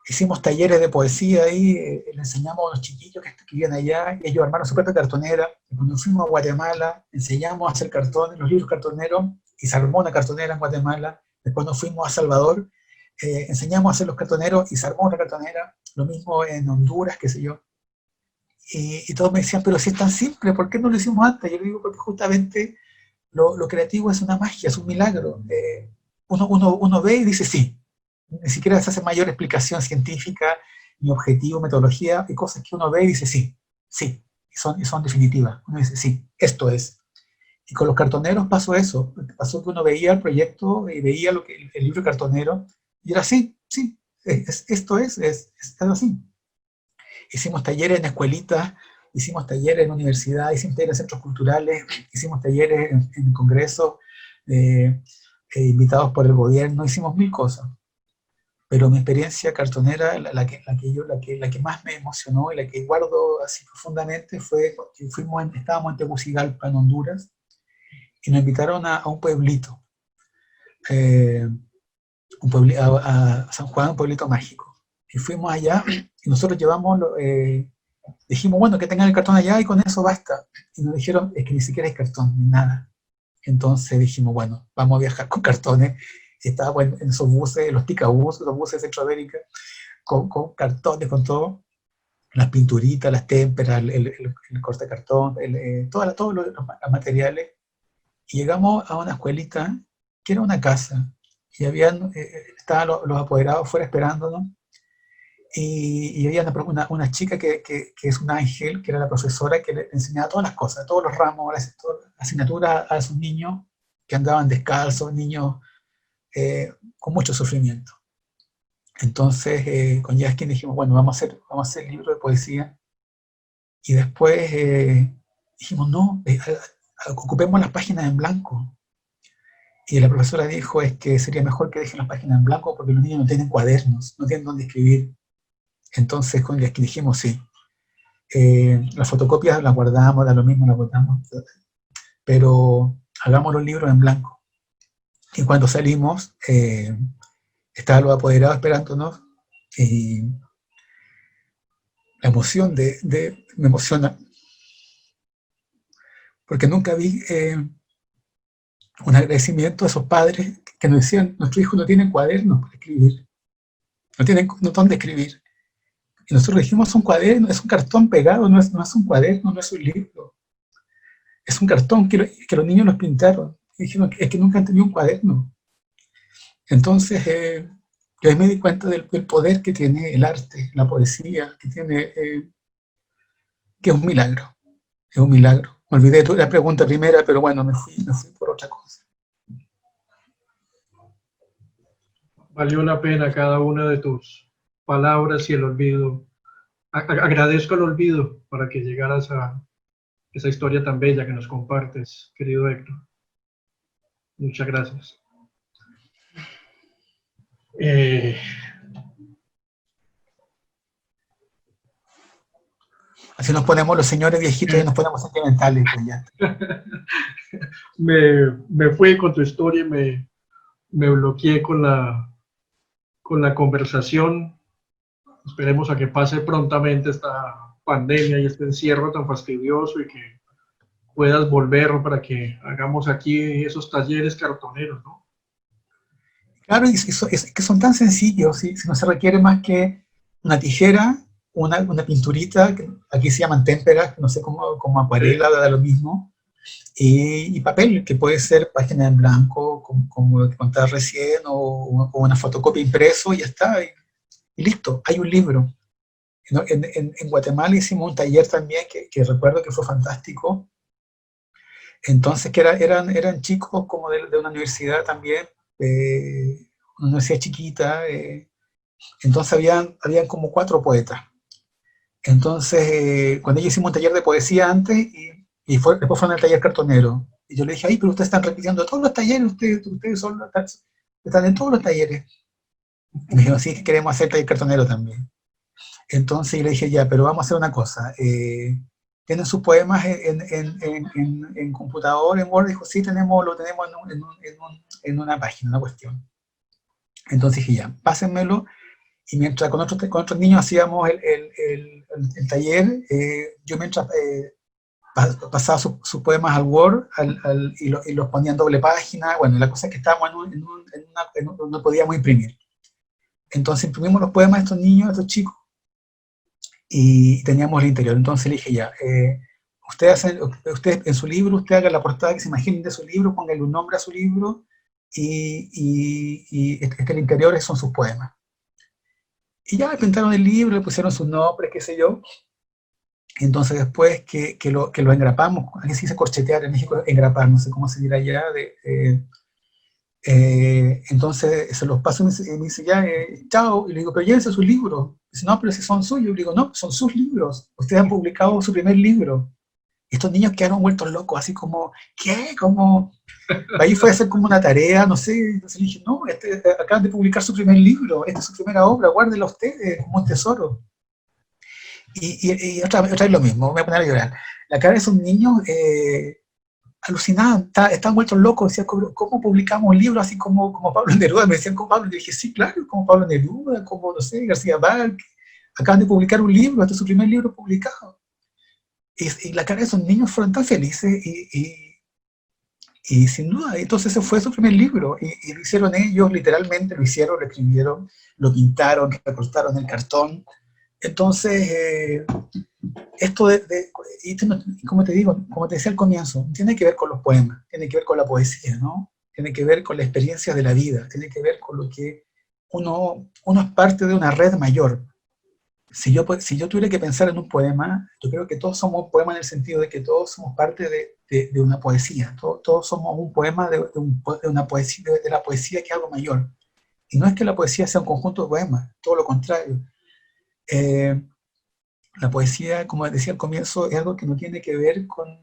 hicimos talleres de poesía ahí, le enseñamos a los chiquillos que vivían allá, y ellos armaron su propia cartonera. Cuando fuimos a Guatemala, enseñamos a hacer cartones, los libros cartoneros, y se armó una cartonera en Guatemala. Después nos fuimos a Salvador, enseñamos a hacer los cartoneros y se armó una cartonera, lo mismo en Honduras, qué sé yo. Y todos me decían, pero si es tan simple, ¿por qué no lo hicimos antes? Yo le digo, porque justamente lo creativo es una magia, es un milagro. Uno ve y dice sí. Ni siquiera se hace mayor explicación científica, ni objetivo, metodología, hay cosas que uno ve y dice sí, y son definitivas. Uno dice sí, esto es. Y con los cartoneros pasó eso, pasó que uno veía el proyecto y veía el libro cartonero, y era sí, esto es así. Hicimos talleres en escuelitas, hicimos talleres en universidades, hicimos talleres en centros culturales, hicimos talleres en congresos, invitados por el gobierno, hicimos mil cosas. Pero mi experiencia cartonera, la que más me emocionó y la que guardo así profundamente, fue que estábamos en Tegucigalpa, en Honduras, y nos invitaron a un pueblito, a San Juan, un pueblito mágico. Y fuimos allá, y nosotros dijimos, bueno, que tengan el cartón allá y con eso basta. Y nos dijeron, es que ni siquiera hay cartón, ni nada. Entonces dijimos, bueno, vamos a viajar con cartones, y estábamos en esos buses, los picabús, los buses de Centroamérica, con cartones, con todo, las pinturitas, las témperas, el corte de cartón, todos los materiales. Y llegamos a una escuelita que era una casa, y estaban los apoderados fuera esperándonos, y había una chica que es un ángel, que era la profesora que le enseñaba todas las cosas, todos los ramos, las asignaturas a esos niños que andaban descalzos, niños con mucho sufrimiento. Entonces, con Yaskin dijimos, bueno, vamos a hacer libro de poesía, y después dijimos, no, ocupemos las páginas en blanco. Y la profesora dijo, es que sería mejor que dejen las páginas en blanco porque los niños no tienen cuadernos, no tienen dónde escribir. Entonces, con Yaskin dijimos, sí, las fotocopias las guardamos, da lo mismo, las botamos, pero hagamos los libros en blanco. Y cuando salimos, estaban los apoderados esperándonos, y la emoción me emociona, porque nunca vi un agradecimiento a esos padres que nos decían, nuestros hijos no tienen cuadernos para escribir, no tienen dónde escribir. Y nosotros dijimos, es un cuaderno, es un cartón pegado, no es un cuaderno, no es un libro. Es un cartón que los niños nos pintaron. Y dijeron, es que nunca han tenido un cuaderno. Entonces, yo ahí me di cuenta del poder que tiene el arte, la poesía, que es un milagro. Es un milagro. Me olvidé de la pregunta primera, pero bueno, me fui por otra cosa. Valió la pena cada una de tus palabras y el olvido. Agradezco el olvido para que llegaras a esa historia tan bella que nos compartes, querido Héctor. Muchas gracias. Así nos ponemos los señores viejitos y nos ponemos sentimentales. Pues ya. me fui con tu historia y me bloqueé con la conversación. Esperemos a que pase prontamente esta pandemia y este encierro tan fastidioso y que puedas volver para que hagamos aquí esos talleres cartoneros, ¿no? Claro, es que son tan sencillos, ¿sí? Si no se requiere más que una tijera, una pinturita, que aquí se llaman témperas, no sé, como acuarela, da lo mismo, y papel, que puede ser página en blanco, como lo que contaba recién, o una fotocopia impreso, y ya está, y listo, hay un libro. En Guatemala hicimos un taller también que recuerdo que fue fantástico. Entonces, que eran chicos como de una universidad también, una universidad chiquita, entonces habían como 4 poetas. Entonces, cuando ellos hicimos un taller de poesía antes, después fueron al taller cartonero, y yo le dije, ay, pero ustedes están repitiendo todos los talleres, ustedes están en todos los talleres. Y me dijeron, sí, que queremos hacer taller cartonero también. Entonces yo le dije, ya, pero vamos a hacer una cosa, ¿tienen sus poemas en computador, en Word? Dijo, sí, lo tenemos en una página, una cuestión. Entonces dije, ya, pásenmelo, y mientras con otros niños hacíamos el taller, yo mientras pasaba sus poemas al Word y los ponía en doble página. Bueno, la cosa es que estábamos no podíamos imprimir. Entonces imprimimos los poemas de estos niños, de estos chicos, y teníamos el interior. Entonces le dije, ya, usted en su libro, usted haga la portada que se imaginen de su libro, póngale un nombre a su libro, y el interior son sus poemas. Y ya pintaron el libro, le pusieron sus nombres, qué sé yo. Entonces después que lo engrapamos, aquí se dice corchetear, en México engrapar, no sé cómo se dirá allá, entonces se los paso y me dice, ya, chao, y le digo, pero llévense sus libros. Dice, no, pero si son suyos. Le digo, no, son sus libros, ustedes han publicado su primer libro. Y estos niños quedaron vueltos locos, así como, ¿qué? Como, ahí fue a hacer como una tarea, no sé. Entonces le dije, no, acaban de publicar su primer libro, esta es su primera obra, guárdela ustedes como un tesoro. Y otra vez lo mismo, me voy a poner a llorar. La cara de esos niños alucinaban, estaban vueltos locos, decían, ¿cómo publicamos un libro así como Pablo Neruda? Me decían, ¿como Pablo? Y dije, sí, claro, como Pablo Neruda, como, no sé, García Márquez, acaban de publicar un libro, este es su primer libro publicado. Y la cara de esos niños fueron tan felices, Y sin duda, entonces ese fue su primer libro, y lo hicieron ellos, literalmente lo hicieron, lo escribieron, lo pintaron, recortaron el cartón. Entonces, esto y como te digo, como te decía al comienzo, tiene que ver con los poemas, tiene que ver con la poesía, ¿no? Tiene que ver con la experiencia de la vida, tiene que ver con lo que uno es parte de una red mayor. Si yo tuviera que pensar en un poema, yo creo que todos somos un poema en el sentido de que todos somos parte de una poesía, todos somos un poema de una poesía, de la poesía, que es algo mayor. Y no es que la poesía sea un conjunto de poemas, todo lo contrario. Eh, la poesía, como decía al comienzo, es algo que no tiene que ver con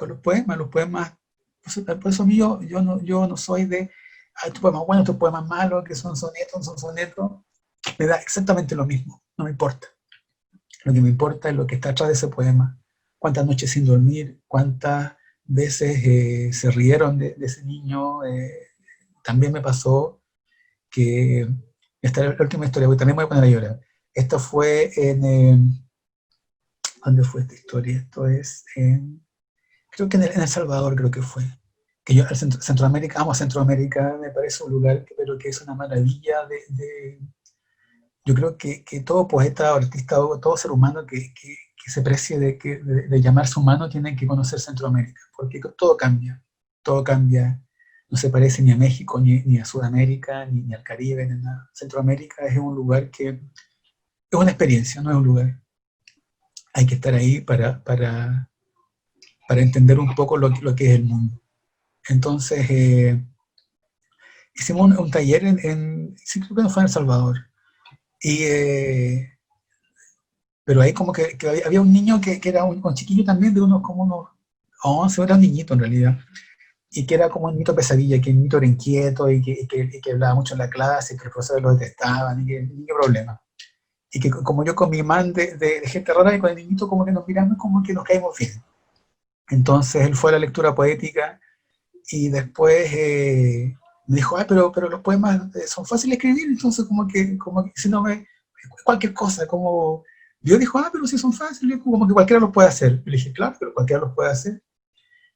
los poemas. Los poemas, por eso a mí yo no soy de, tu poema bueno, tu poema malo, que son sonetos. Me da exactamente lo mismo, no me importa. Lo que me importa es lo que está atrás de ese poema. Cuántas noches sin dormir, cuántas veces se rieron de ese niño. También me pasó que, esta es la última historia, porque también me voy a poner a llorar. Esto fue ¿dónde fue esta historia? Esto es creo que en El Salvador, creo que fue. Que yo, Centroamérica, amo Centroamérica, me parece un lugar, pero que es una maravilla yo creo que todo poeta, artista, todo ser humano que se precie de llamarse humano tiene que conocer Centroamérica, porque todo cambia, no se parece ni a México, ni a Sudamérica, ni al Caribe, ni nada. Centroamérica es un lugar que es una experiencia, no es un lugar. Hay que estar ahí para entender un poco lo que es el mundo. Entonces, hicimos un taller sí, creo que no fue en El Salvador, y pero ahí como que había un niño que era un chiquillo también de como unos 11, era un niñito en realidad, y que era como un niñito pesadilla, que el niñito era inquieto y que hablaba mucho en la clase, y que los profesores lo detestaban, y que ni qué problema. Y que como yo con mi imán de gente rara, y con el niñito como que nos miramos, como que nos caímos bien. Entonces él fue a la lectura poética, y después me dijo, pero los poemas son fáciles de escribir, entonces como que si no cualquier cosa, como, yo dijo, pero si son fáciles, como que cualquiera los puede hacer. Y le dije, claro, pero cualquiera los puede hacer.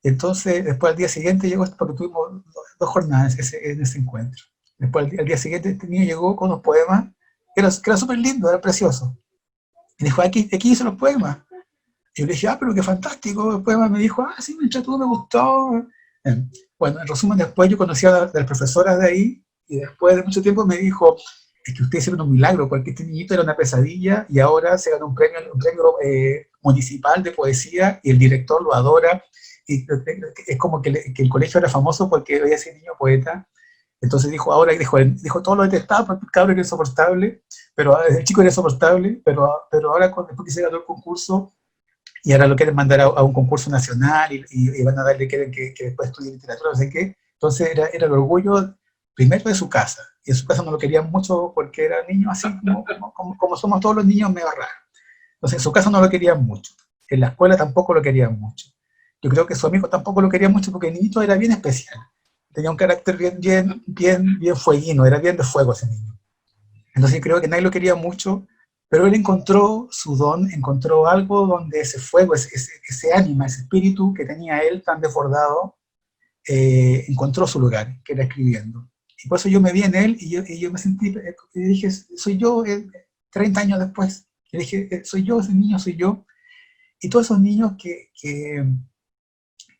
Entonces, después al día siguiente llegó, porque tuvimos 2 jornadas en ese encuentro. Después al día siguiente este niño llegó con unos poemas, que era súper lindo, era precioso. Y dijo, aquí hice los poemas. Y yo le dije, pero qué fantástico, el poema. Me dijo, sí, me entretuvo, me gustó. Bueno, en resumen, después yo conocí a las profesoras de ahí, y después de mucho tiempo me dijo, es que ustedes hicieron un milagro, porque este niñito era una pesadilla y ahora se ganó un premio municipal de poesía, y el director lo adora, y es como que el colegio era famoso porque había ese niño poeta. Entonces dijo todo lo detestaba porque el cabrón era insoportable, pero el chico era insoportable, pero ahora después que se ganó el concurso, y ahora lo quieren mandar a un concurso nacional, y van a darle, quieren que después estudie literatura, no sé qué. Entonces era el orgullo primero de su casa, y en su casa no lo querían mucho porque era niño así como somos todos los niños, medio raros. Entonces en su casa no lo querían mucho, en la escuela tampoco lo querían mucho. Yo creo que su amigo tampoco lo quería mucho porque el niñito era bien especial, tenía un carácter bien fueguino, era bien de fuego ese niño. Entonces creo que nadie lo quería mucho, pero él encontró su don, encontró algo donde ese fuego, ese ánima, ese espíritu que tenía él tan desbordado, encontró su lugar, que era escribiendo. Y por eso yo me vi en él, y yo me sentí, y dije, soy yo, 30 años después. Y dije, soy yo, ese niño soy yo. Y todos esos niños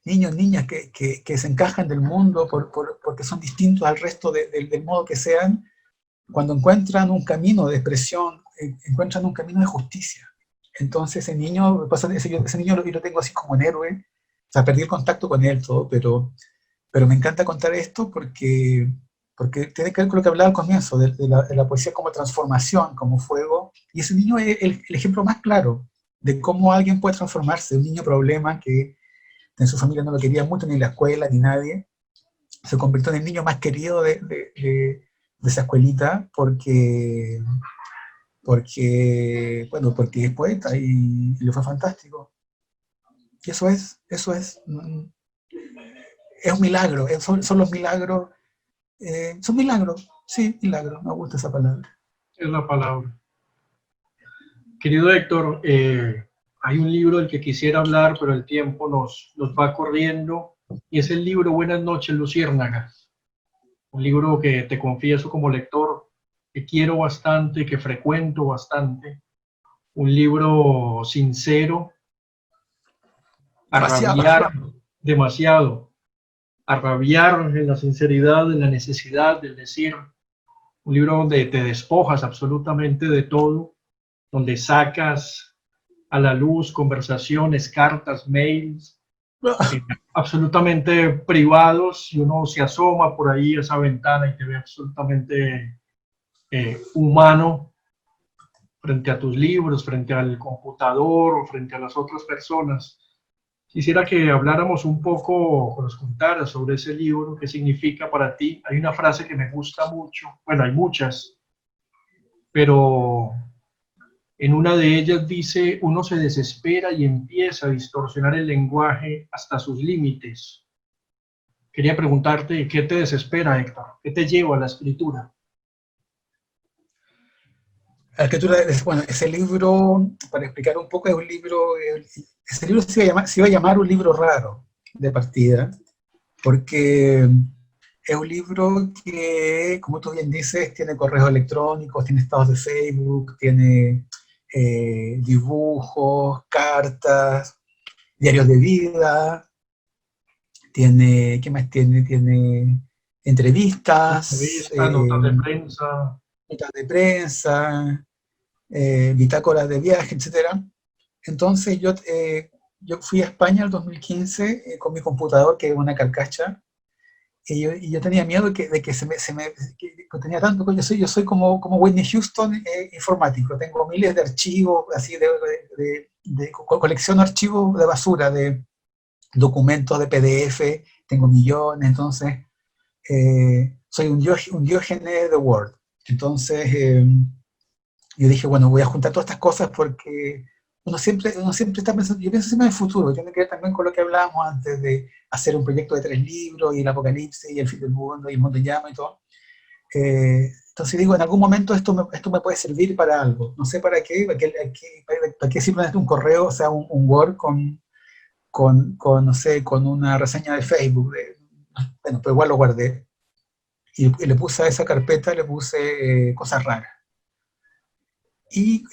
niños, niñas que se encajan del mundo porque son distintos al resto del modo que sean, cuando encuentran un camino de expresión, encuentran un camino de justicia. Entonces ese niño lo tengo así como un héroe, o sea, perdí el contacto con él todo, pero me encanta contar esto porque tiene que ver con lo que hablaba al comienzo, de la poesía como transformación, como fuego, y ese niño es el ejemplo más claro de cómo alguien puede transformarse, un niño problema que en su familia no lo quería mucho, ni en la escuela, ni nadie, se convirtió en el niño más querido de esa escuelita porque es poeta, y le fue fantástico. Y eso es un milagro, son los milagros, son milagros, sí, milagros, me gusta esa palabra. Es la palabra. Querido Héctor, hay un libro del que quisiera hablar, pero el tiempo nos va corriendo. y es el libro Buenas noches, Luciérnagas. Un libro que te confieso como lector que quiero bastante, que frecuento bastante. Un libro sincero, a Demasiado. rabiar demasiado, a rabiar en la sinceridad, en la necesidad del decir. Un libro donde te despojas absolutamente de todo, donde sacas a la luz conversaciones, cartas, mails, eh, absolutamente privados, y uno se asoma por ahí a esa ventana y te ve absolutamente humano frente a tus libros, frente al computador o frente a las otras personas. Quisiera que habláramos un poco, o nos contaras sobre ese libro, qué significa para ti. Hay una frase que me gusta mucho, bueno, hay muchas, pero en una de ellas dice: uno se desespera y empieza a distorsionar el lenguaje hasta sus límites. Quería preguntarte, ¿qué te desespera, Héctor? ¿Qué te lleva a la escritura? La escritura, bueno, ese libro, para explicar un poco, es un libro, ese libro se iba a llamar un libro raro de partida, porque es un libro que, como tú bien dices, tiene correos electrónicos, tiene estados de Facebook, tiene dibujos, cartas, diarios de vida, tiene, ¿qué más tiene? Tiene entrevistas, Entrevistas, notas de prensa. notas de prensa, bitácoras de viaje, etcétera. Entonces yo fui a España en el 2015 con mi computador, que es una carcacha, y yo tenía miedo de que que tenía tanto, yo soy como Whitney Houston informático, tengo miles de archivos, así colecciono archivos de basura, de documentos de PDF, tengo millones, entonces soy un diógenes de Word. Entonces yo dije, bueno, voy a juntar todas estas cosas porque uno siempre está pensando, yo pienso siempre en el futuro, tiene que ver también con lo que hablábamos antes de hacer un proyecto de 3 libros y el apocalipsis y el fin del mundo y el mundo en llama y todo. Entonces digo, en algún momento esto me puede servir para algo, no sé para qué, para qué simplemente un correo, o sea, un Word no sé, con una reseña de Facebook, bueno, pero igual lo guardé y le puse a esa carpeta, le puse cosas raras. Y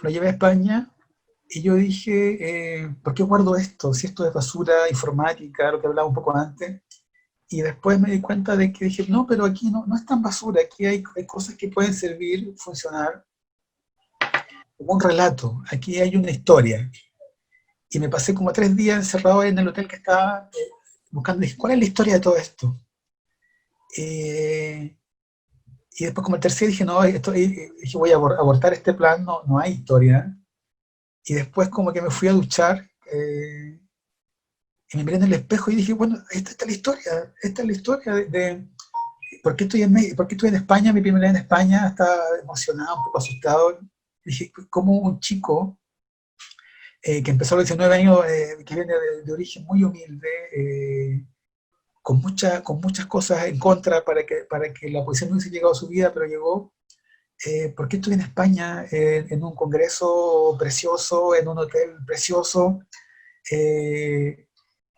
lo llevé a España y yo dije, ¿por qué guardo esto? Si esto es basura informática, lo que hablaba un poco antes. Y después me di cuenta de que dije, no, pero aquí no es tan basura, aquí hay cosas que pueden servir, funcionar como un relato, aquí hay una historia. Y me pasé como 3 días encerrado en el hotel que estaba buscando, dije, ¿cuál es la historia de todo esto? Y después como el tercer dije, no, dije, voy a abortar este plan, no hay historia. Y después como que me fui a duchar y me miré en el espejo y dije, bueno, esta es la historia de ¿por qué por qué estoy en España? Mi primera vez en España, estaba emocionado, un poco asustado. Dije, como un chico que empezó a los 19 años, que viene de origen muy humilde, con muchas cosas en contra para que la poesía no hubiese llegado a su vida, pero llegó. ¿Por qué estoy en España, en un congreso precioso, en un hotel precioso? Eh,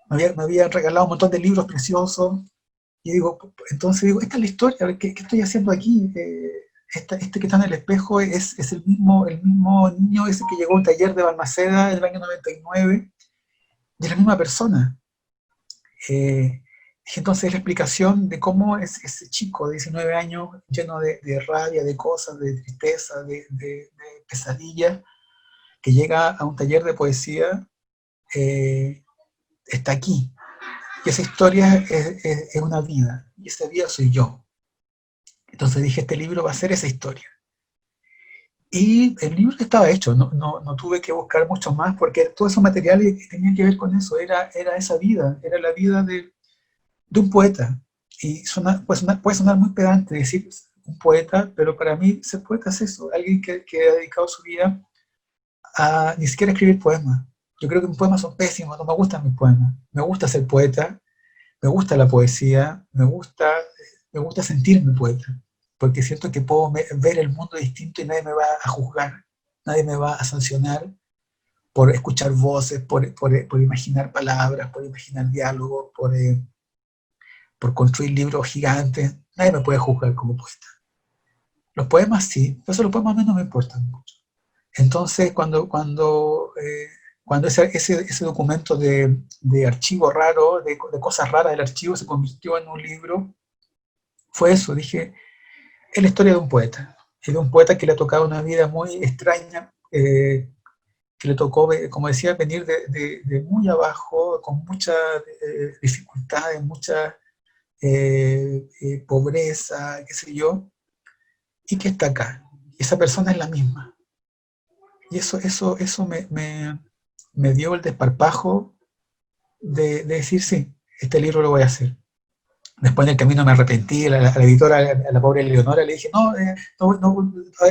me habían regalado un montón de libros preciosos. Y digo, entonces digo, esta es la historia, ¿qué estoy haciendo aquí? Este que está en el espejo es el mismo niño ese que llegó a un taller de Balmaceda en el año 99, y es la misma persona. Entonces la explicación de cómo es ese chico de 19 años, lleno de rabia, de cosas, de tristeza, de pesadilla, que llega a un taller de poesía, está aquí. Y esa historia es una vida, y esa vida soy yo. Entonces dije, este libro va a ser esa historia. Y el libro estaba hecho, no tuve que buscar mucho más, porque todos esos materiales tenían que ver con eso, era esa vida, era la vida de un poeta. Y puede sonar muy pedante decir un poeta, pero para mí ser poeta es eso, alguien que ha dedicado su vida a ni siquiera escribir poemas. Yo creo que mis poemas son pésimos, no me gustan mis poemas. Me gusta ser poeta, me gusta la poesía, me gusta sentirme poeta, porque siento que puedo ver el mundo distinto y nadie me va a juzgar, nadie me va a sancionar, por escuchar voces, por imaginar palabras, por imaginar diálogos, por construir libros gigantes. Nadie me puede juzgar como poeta. Los poemas sí, pero eso los poemas a mí no me importan mucho. Entonces, cuando ese documento de archivo raro, de cosas raras del archivo, se convirtió en un libro, fue eso. Dije, es la historia de un poeta. Es de un poeta que le ha tocado una vida muy extraña, que le tocó, como decía, venir de muy abajo, con muchas dificultades, mucha pobreza, qué sé yo, y que está acá. Y esa persona es la misma. Y eso me dio el desparpajo de decir, sí, este libro lo voy a hacer. Después en el camino me arrepentí, a la editora, a la pobre Leonora, le dije, no,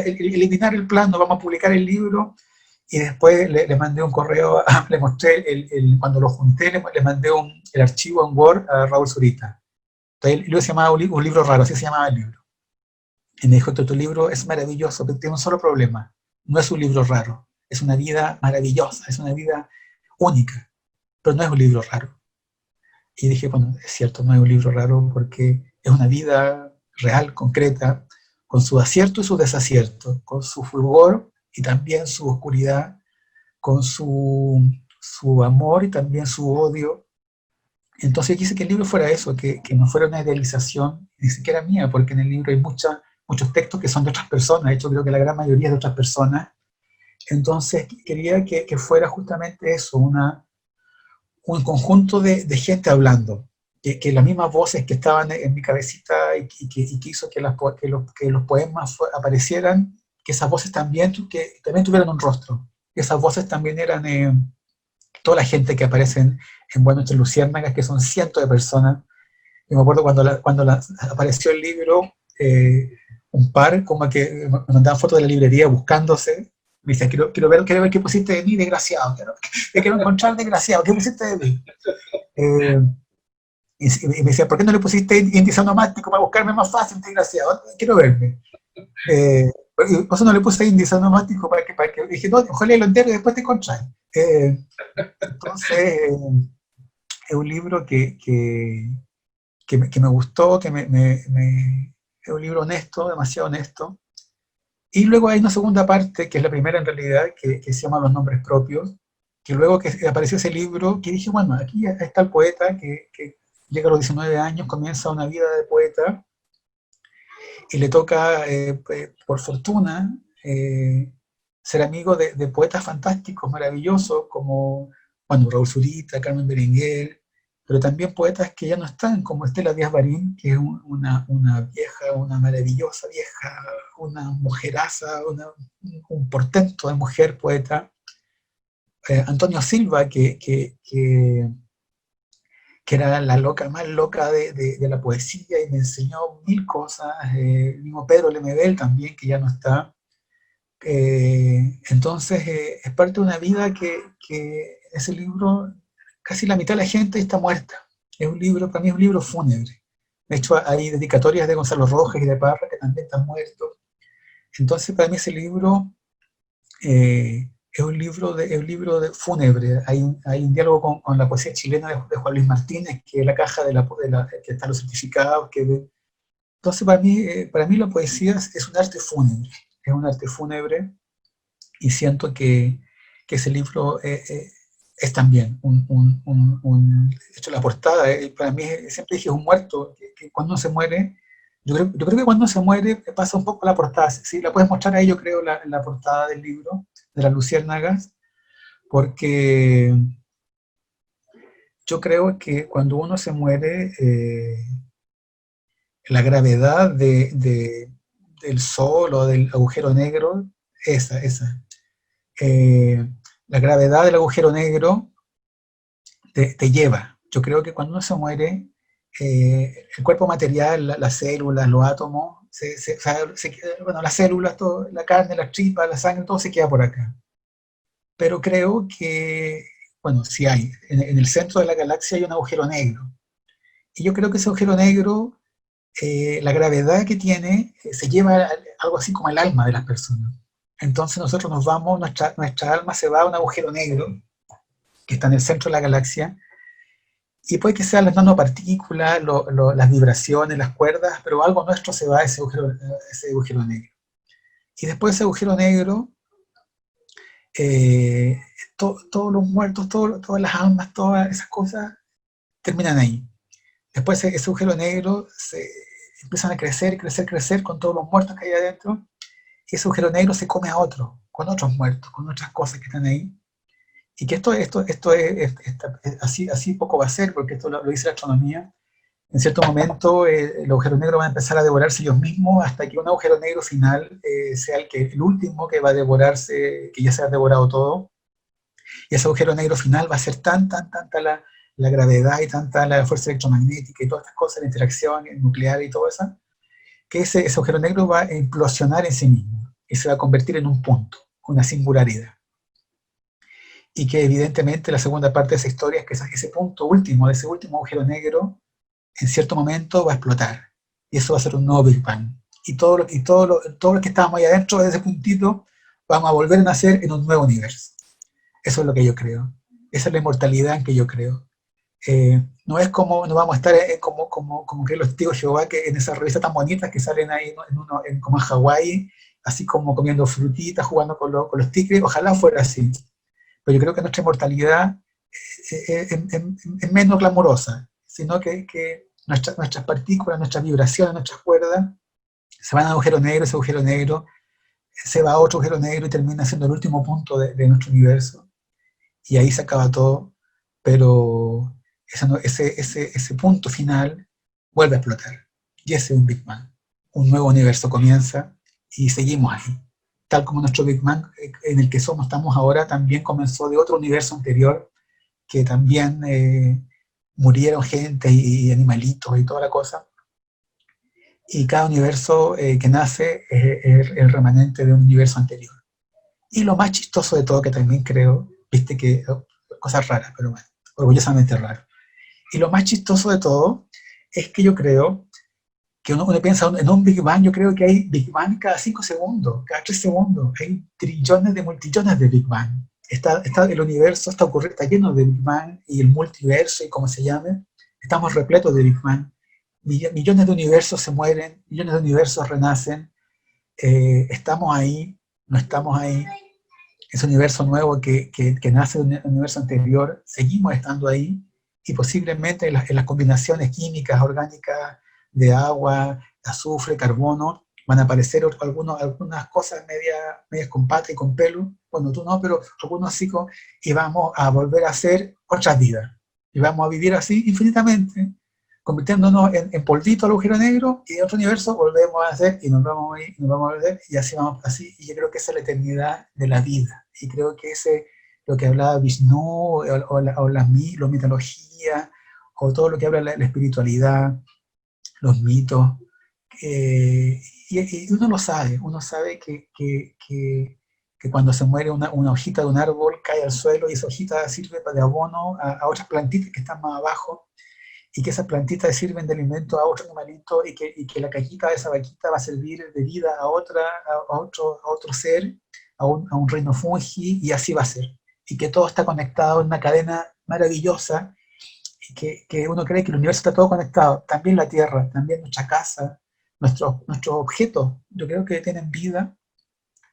eliminar el plan, no vamos a publicar el libro. Y después le mandé un correo, le mostré, cuando lo junté, le mandé el archivo en Word a Raúl Zurita. Entonces el libro se llamaba Un libro raro, así se llamaba el libro. Y me dijo, tu libro es maravilloso, pero tiene un solo problema. No es un libro raro, es una vida maravillosa, es una vida única, pero no es un libro raro. Y dije, bueno, es cierto, no es un libro raro porque es una vida real, concreta, con su acierto y su desacierto, con su fulgor y también su oscuridad, con su amor y también su odio. Entonces quise que el libro fuera eso, que no fuera una idealización, ni siquiera mía, porque en el libro hay muchos textos que son de otras personas, de hecho creo que la gran mayoría es de otras personas. Entonces quería que fuera justamente eso, un conjunto de gente hablando, que las mismas voces que estaban en mi cabecita y que hizo que los poemas aparecieran, que esas voces también tuvieran un rostro. Esas voces también eran toda la gente que aparece en Buenas noches Luciérnagas, que son cientos de personas. Y me acuerdo cuando apareció el libro, un par como que me mandaban fotos de la librería buscándose. Me decía, quiero ver qué pusiste de mí, desgraciado. Quiero encontrar desgraciado, ¿qué pusiste de mí? Y me decía, ¿por qué no le pusiste índice onomástico para buscarme más fácil, desgraciado? Quiero verme. Por eso no le puse índice onomástico para que dije, no, ojalá lo entero y después te encontrás. Entonces, es un libro que me gustó, es un libro honesto, demasiado honesto. Y luego hay una segunda parte, que es la primera en realidad, que se llama Los nombres propios, que luego que apareció ese libro, que dije, bueno, aquí está el poeta que llega a los 19 años, comienza una vida de poeta, y le toca, por fortuna, ser amigo de poetas fantásticos, maravillosos, como, bueno, Raúl Zurita, Carmen Berenguer, pero también poetas que ya no están, como Estela Díaz Barín, que es una vieja, una maravillosa vieja, una mujeraza, un portento de mujer poeta. Antonio Silva, que era la loca, más loca de la poesía y me enseñó mil cosas. Mismo Pedro Lemebel también, que ya no está. Entonces, es parte de una vida que ese libro, casi la mitad de la gente está muerta. Es un libro, para mí es un libro fúnebre. De hecho, hay dedicatorias de Gonzalo Rojas y de Parra que también están muertos. Entonces, para mí ese libro es un libro de fúnebre. Hay un diálogo con la poesía chilena de Juan Luis Martínez, que es la caja que están los certificados. Entonces, para mí la poesía es un arte fúnebre. Es un arte fúnebre y siento que ese libro es también de hecho la portada, para mí siempre dije es un muerto, que cuando se muere, yo creo que cuando se muere pasa un poco la portada, ¿sí? La puedes mostrar ahí, yo creo, la portada del libro, de las Luciérnagas, porque yo creo que cuando uno se muere, la gravedad del sol o del agujero negro, esa. La gravedad del agujero negro te lleva. Yo creo que cuando uno se muere, el cuerpo material, las células, los átomos, bueno, las células, todo, la carne, las tripas, la sangre, todo se queda por acá. Pero creo que, bueno, sí hay. En el centro de la galaxia hay un agujero negro. Y yo creo que ese agujero negro, la gravedad que tiene, se lleva algo así como el alma de las personas. Entonces nosotros nos vamos, nuestra alma se va a un agujero negro que está en el centro de la galaxia, y puede que sean las nanopartículas, las vibraciones, las cuerdas, pero algo nuestro se va a ese agujero negro. Y después de ese agujero negro, eh, todos los muertos, todas las almas, todas esas cosas terminan ahí. Después ese agujero negro empiezan a crecer, crecer, crecer con todos los muertos que hay adentro, y ese agujero negro se come a otro, con otros muertos, con otras cosas que están ahí. Y que así poco va a ser, porque esto lo dice la astronomía. En cierto momento los agujeros negros van a empezar a devorarse ellos mismos hasta que un agujero negro final sea el último que va a devorarse, que ya se ha devorado todo. Y ese agujero negro final va a ser tanta la gravedad y tanta la fuerza electromagnética y todas estas cosas, la interacción nuclear y todo eso, que ese agujero negro va a implosionar en sí mismo y se va a convertir en un punto, una singularidad. Y que evidentemente la segunda parte de esa historia es que ese punto último, de ese último agujero negro, en cierto momento va a explotar. Y eso va a ser un nuevo Big Bang. Y todo lo que estábamos ahí adentro de ese puntito, vamos a volver a nacer en un nuevo universo. Eso es lo que yo creo. Esa es la inmortalidad en que yo creo. No es como, no vamos a estar como que los testigos de Jehová, que en esas revistas tan bonitas que salen ahí como en Hawái, así como comiendo frutitas, jugando con los tigres. Ojalá fuera así. Pero yo creo que nuestra inmortalidad es menos glamurosa, sino que nuestras partículas, nuestras vibraciones, nuestras cuerdas, se van a agujero negro, ese agujero negro se va a otro agujero negro y termina siendo el último punto de nuestro universo. Y ahí se acaba todo, pero ese punto final vuelve a explotar. Y ese es un Big Bang. Un nuevo universo comienza y seguimos ahí. Tal como nuestro Big Bang en el que estamos ahora, también comenzó de otro universo anterior, que también murieron gente y animalitos y toda la cosa. Y cada universo que nace es el remanente de un universo anterior. Y lo más chistoso de todo, que también creo, viste que cosas raras, pero bueno, orgullosamente raro. Y lo más chistoso de todo es que yo creo que uno piensa en un Big Bang, yo creo que hay Big Bang cada 5 segundos, cada 3 segundos. Hay trillones de multillones de Big Bang. El universo está lleno de Big Bang, y el multiverso, y como se llame, estamos repletos de Big Bang. Millones de universos se mueren, millones de universos renacen. Estamos ahí, no estamos ahí. Ese universo nuevo que nace de un universo anterior, seguimos estando ahí, y posiblemente en las combinaciones químicas, orgánicas, de agua, azufre, carbono, van a aparecer algunas cosas medias con pata y con pelo, bueno, tú no, pero algunos sí, y vamos a volver a hacer otras vidas, y vamos a vivir así infinitamente, convirtiéndonos en polvito al agujero negro, y en otro universo volvemos a hacer, y nos vamos a ir, y nos vamos a volver, y así vamos, así, y yo creo que esa es la eternidad de la vida, y creo que ese, lo que hablaba Vishnu, o la mitología, o todo lo que habla la espiritualidad, los mitos, y uno sabe que cuando se muere una hojita de un árbol cae al suelo, y esa hojita sirve de abono a otras plantitas que están más abajo, y que esas plantitas sirven de alimento a otro animalito, y que la cajita de esa vaquita va a servir de vida a otro ser, a un reino fungi, y así va a ser. Y que todo está conectado en una cadena maravillosa, y que uno cree que el universo está todo conectado, también la Tierra, también nuestra casa, nuestros objetos, yo creo que tienen vida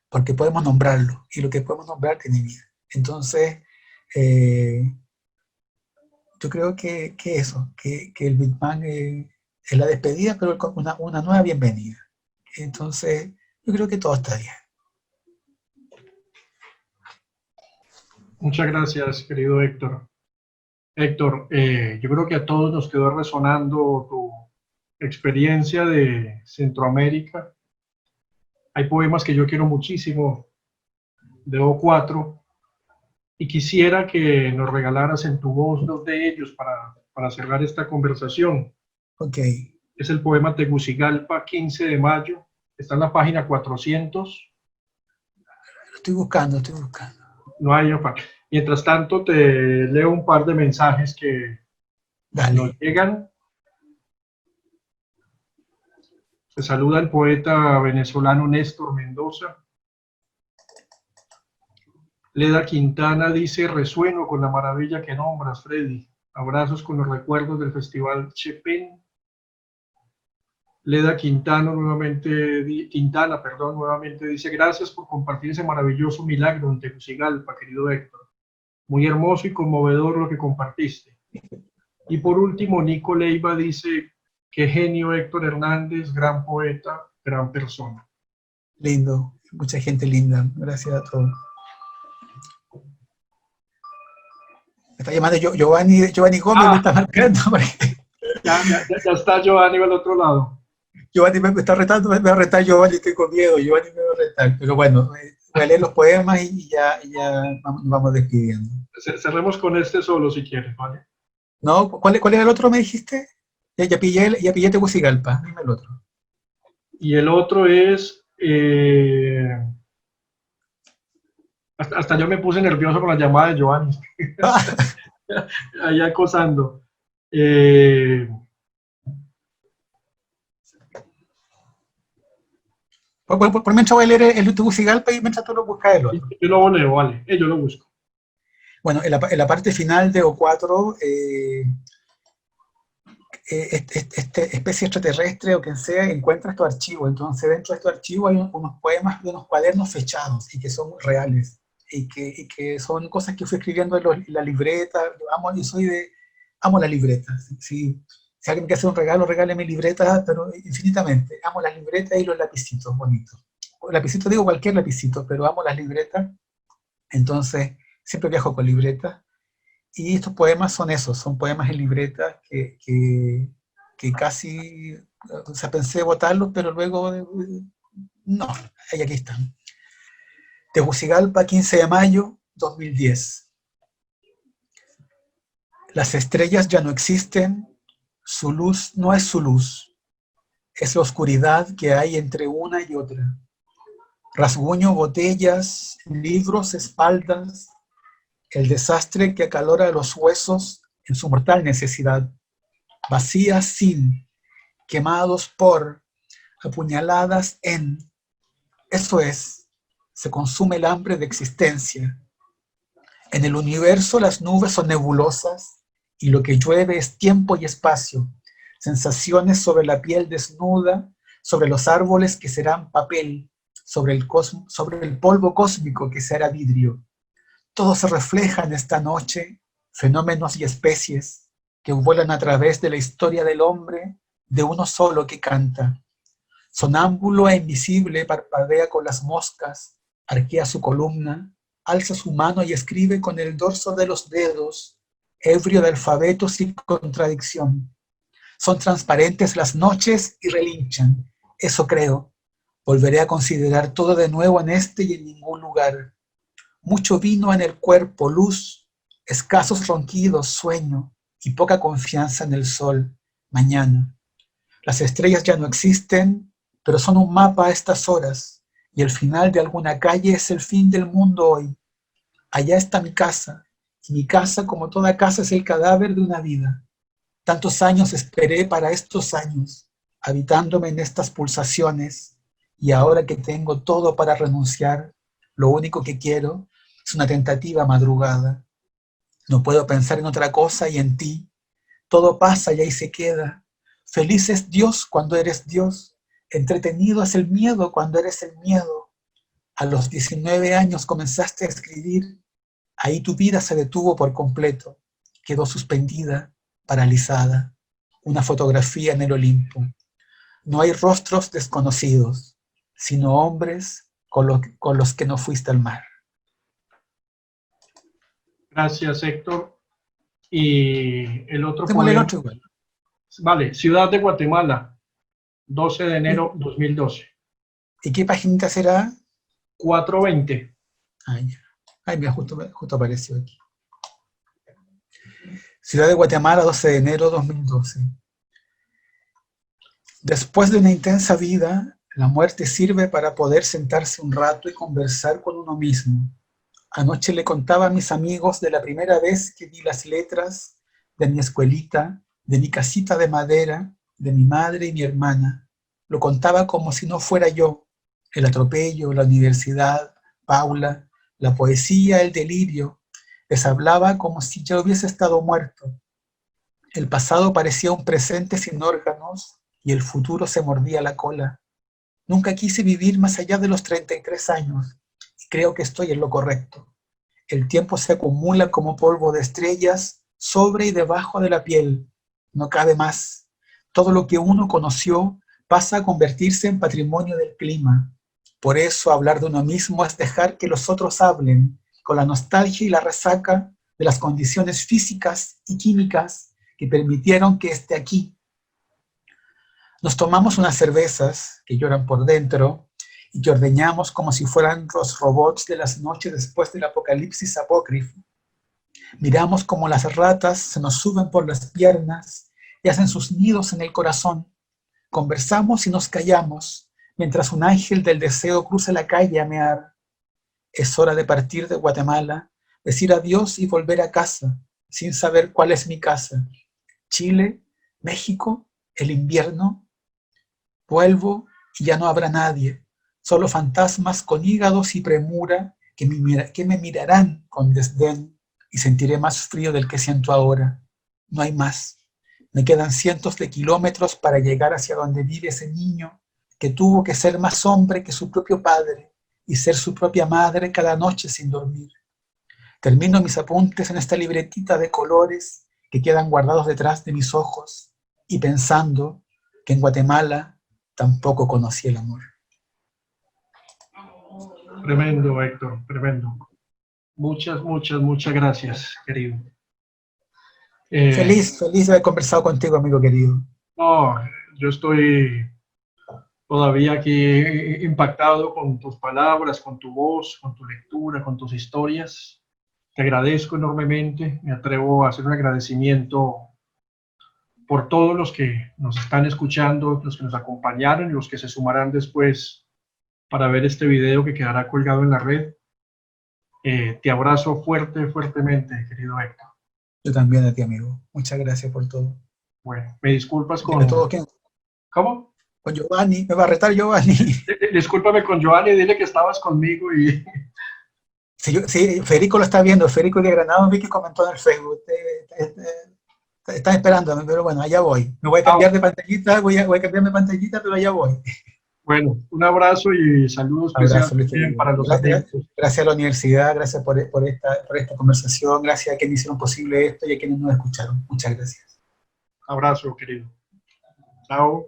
porque podemos nombrarlo, y lo que podemos nombrar tiene vida. Entonces, yo creo que eso, que el Big Bang es la despedida, pero una nueva bienvenida. Entonces, yo creo que todo está bien. Muchas gracias, querido Héctor. Héctor, yo creo que a todos nos quedó resonando tu experiencia de Centroamérica. Hay poemas que yo quiero muchísimo, de O4, y quisiera que nos regalaras en tu voz 2 de ellos para cerrar esta conversación. Ok. Es el poema Tegucigalpa, 15 de mayo, está en la página 400. Lo estoy buscando. No hay afán. Mientras tanto, te leo un par de mensajes que nos Dale. llegan. Se saluda el poeta venezolano Néstor Mendoza. Leda Quintana dice, resueno con la maravilla que nombras, Freddy. Abrazos con los recuerdos del Festival Chepén. Leda Quintana, perdón, nuevamente dice, gracias por compartir ese maravilloso milagro en Tegucigalpa, querido Héctor. Muy hermoso y conmovedor lo que compartiste. Y por último, Nico Leiva dice, qué genio Héctor Hernández, gran poeta, gran persona. Lindo, mucha gente linda, gracias a todos. Me está llamando Giovanni Gómez, me está marcando. Ya está Giovanni al otro lado. Giovanni me está retando, me va a retar Giovanni, estoy con miedo, Giovanni me va a retar. Pero bueno, voy a leer los poemas y ya vamos despidiendo. Cerremos con este solo si quieres, ¿vale? No, ¿cuál era el otro me dijiste? Ya pillé Tegucigalpa, dime el otro. Y el otro es... hasta yo me puse nervioso con la llamada de Giovanni. Ahí acosando. Por mientras voy a leer el Tegucigalpa y mientras tú lo buscas el otro. Yo lo leo, vale. Yo lo busco. Bueno, en la parte final de O4, esta especie extraterrestre o quien sea encuentra estos archivos. Entonces, dentro de estos archivos hay unos poemas de unos cuadernos fechados y que son reales. Y que son cosas que fui escribiendo en la libreta. Amo la libreta. Si alguien me quiere hacer un regalo, regáleme libreta, pero infinitamente. Amo las libretas y los lapicitos bonitos. Lapicitos, digo cualquier lapicito, pero amo las libretas. Entonces, siempre viajo con libretas. Y estos poemas son esos, son poemas en libretas que casi, o sea, pensé botarlos, pero luego, no, ahí aquí están. Tegucigalpa, 15 de mayo, 2010. Las estrellas ya no existen, su luz no es su luz, es la oscuridad que hay entre una y otra. Rasguño botellas, libros, espaldas, el desastre que acalora los huesos en su mortal necesidad. Vacías sin, quemados por, apuñaladas en. Eso es, se consume el hambre de existencia. En el universo las nubes son nebulosas y lo que llueve es tiempo y espacio, sensaciones sobre la piel desnuda, sobre los árboles que serán papel, sobre el polvo cósmico que será vidrio. Todo se refleja en esta noche, fenómenos y especies que vuelan a través de la historia del hombre, de uno solo que canta. Sonámbulo e invisible parpadea con las moscas, arquea su columna, alza su mano y escribe con el dorso de los dedos, ebrio de alfabetos y contradicción. Son transparentes las noches y relinchan, eso creo. Volveré a considerar todo de nuevo en este y en ningún lugar. Mucho vino en el cuerpo, luz, escasos ronquidos, sueño y poca confianza en el sol, mañana. Las estrellas ya no existen, pero son un mapa a estas horas, y el final de alguna calle es el fin del mundo hoy. Allá está mi casa, y mi casa, como toda casa, es el cadáver de una vida. Tantos años esperé para estos años, habitándome en estas pulsaciones, y ahora que tengo todo para renunciar, lo único que quiero es una tentativa madrugada. No puedo pensar en otra cosa y en ti. Todo pasa y ahí se queda. Feliz es Dios cuando eres Dios. Entretenido es el miedo cuando eres el miedo. A los 19 años comenzaste a escribir. Ahí tu vida se detuvo por completo. Quedó suspendida, paralizada. Una fotografía en el Olimpo. No hay rostros desconocidos, sino hombres con los que no fuiste al mar. Gracias, Héctor. Y el otro poema. El otro igual. Vale, Ciudad de Guatemala, 12 de enero 2012. ¿Y qué paginita será? 420. Ay, mira, justo apareció aquí. Ciudad de Guatemala, 12 de enero 2012. Después de una intensa vida, la muerte sirve para poder sentarse un rato y conversar con uno mismo. Anoche le contaba a mis amigos de la primera vez que vi las letras de mi escuelita, de mi casita de madera, de mi madre y mi hermana. Lo contaba como si no fuera yo, el atropello, la universidad, Paula, la poesía, el delirio, les hablaba como si ya hubiese estado muerto. El pasado parecía un presente sin órganos y el futuro se mordía la cola. Nunca quise vivir más allá de los 33 años y creo que estoy en lo correcto. El tiempo se acumula como polvo de estrellas sobre y debajo de la piel. No cabe más. Todo lo que uno conoció pasa a convertirse en patrimonio del clima. Por eso hablar de uno mismo es dejar que los otros hablen, con la nostalgia y la resaca de las condiciones físicas y químicas que permitieron que esté aquí. Nos tomamos unas cervezas que lloran por dentro y que ordeñamos como si fueran los robots de las noches después del apocalipsis apócrifo. Miramos como las ratas se nos suben por las piernas y hacen sus nidos en el corazón. Conversamos y nos callamos, mientras un ángel del deseo cruza la calle a mear. Es hora de partir de Guatemala, decir adiós y volver a casa, sin saber cuál es mi casa. Chile, México, el invierno. Vuelvo y ya no habrá nadie, solo fantasmas con hígados y premura que me mirarán con desdén y sentiré más frío del que siento ahora. No hay más. Me quedan cientos de kilómetros para llegar hacia donde vive ese niño que tuvo que ser más hombre que su propio padre y ser su propia madre cada noche sin dormir. Termino mis apuntes en esta libretita de colores que quedan guardados detrás de mis ojos y pensando que en Guatemala tampoco conocí el amor. Tremendo, Héctor, tremendo. Muchas, muchas, muchas gracias, querido. Feliz de haber conversado contigo, amigo querido. No, yo estoy todavía aquí impactado con tus palabras, con tu voz, con tu lectura, con tus historias. Te agradezco enormemente. Me atrevo a hacer un agradecimiento por todos los que nos están escuchando, los que nos acompañaron y los que se sumarán después para ver este video que quedará colgado en la red. Te abrazo fuertemente, querido Héctor. Yo también a ti, amigo. Muchas gracias por todo. Bueno, me disculpas con... Dime todo, ¿quién? ¿Cómo? Con Giovanni, me va a retar Giovanni. Discúlpame con Giovanni, dile que estabas conmigo y... Sí, Federico lo está viendo, Federico de Granado, vi que comentó en el Facebook. Está esperándome, pero bueno, allá voy. Me voy a cambiar de pantallita, voy a cambiar de pantallita, pero allá voy. Bueno, un abrazo y saludos especiales para los amigos. Gracias a la universidad, gracias por esta conversación, gracias a quienes hicieron posible esto y a quienes nos escucharon. Muchas gracias. Abrazo, querido. Chao.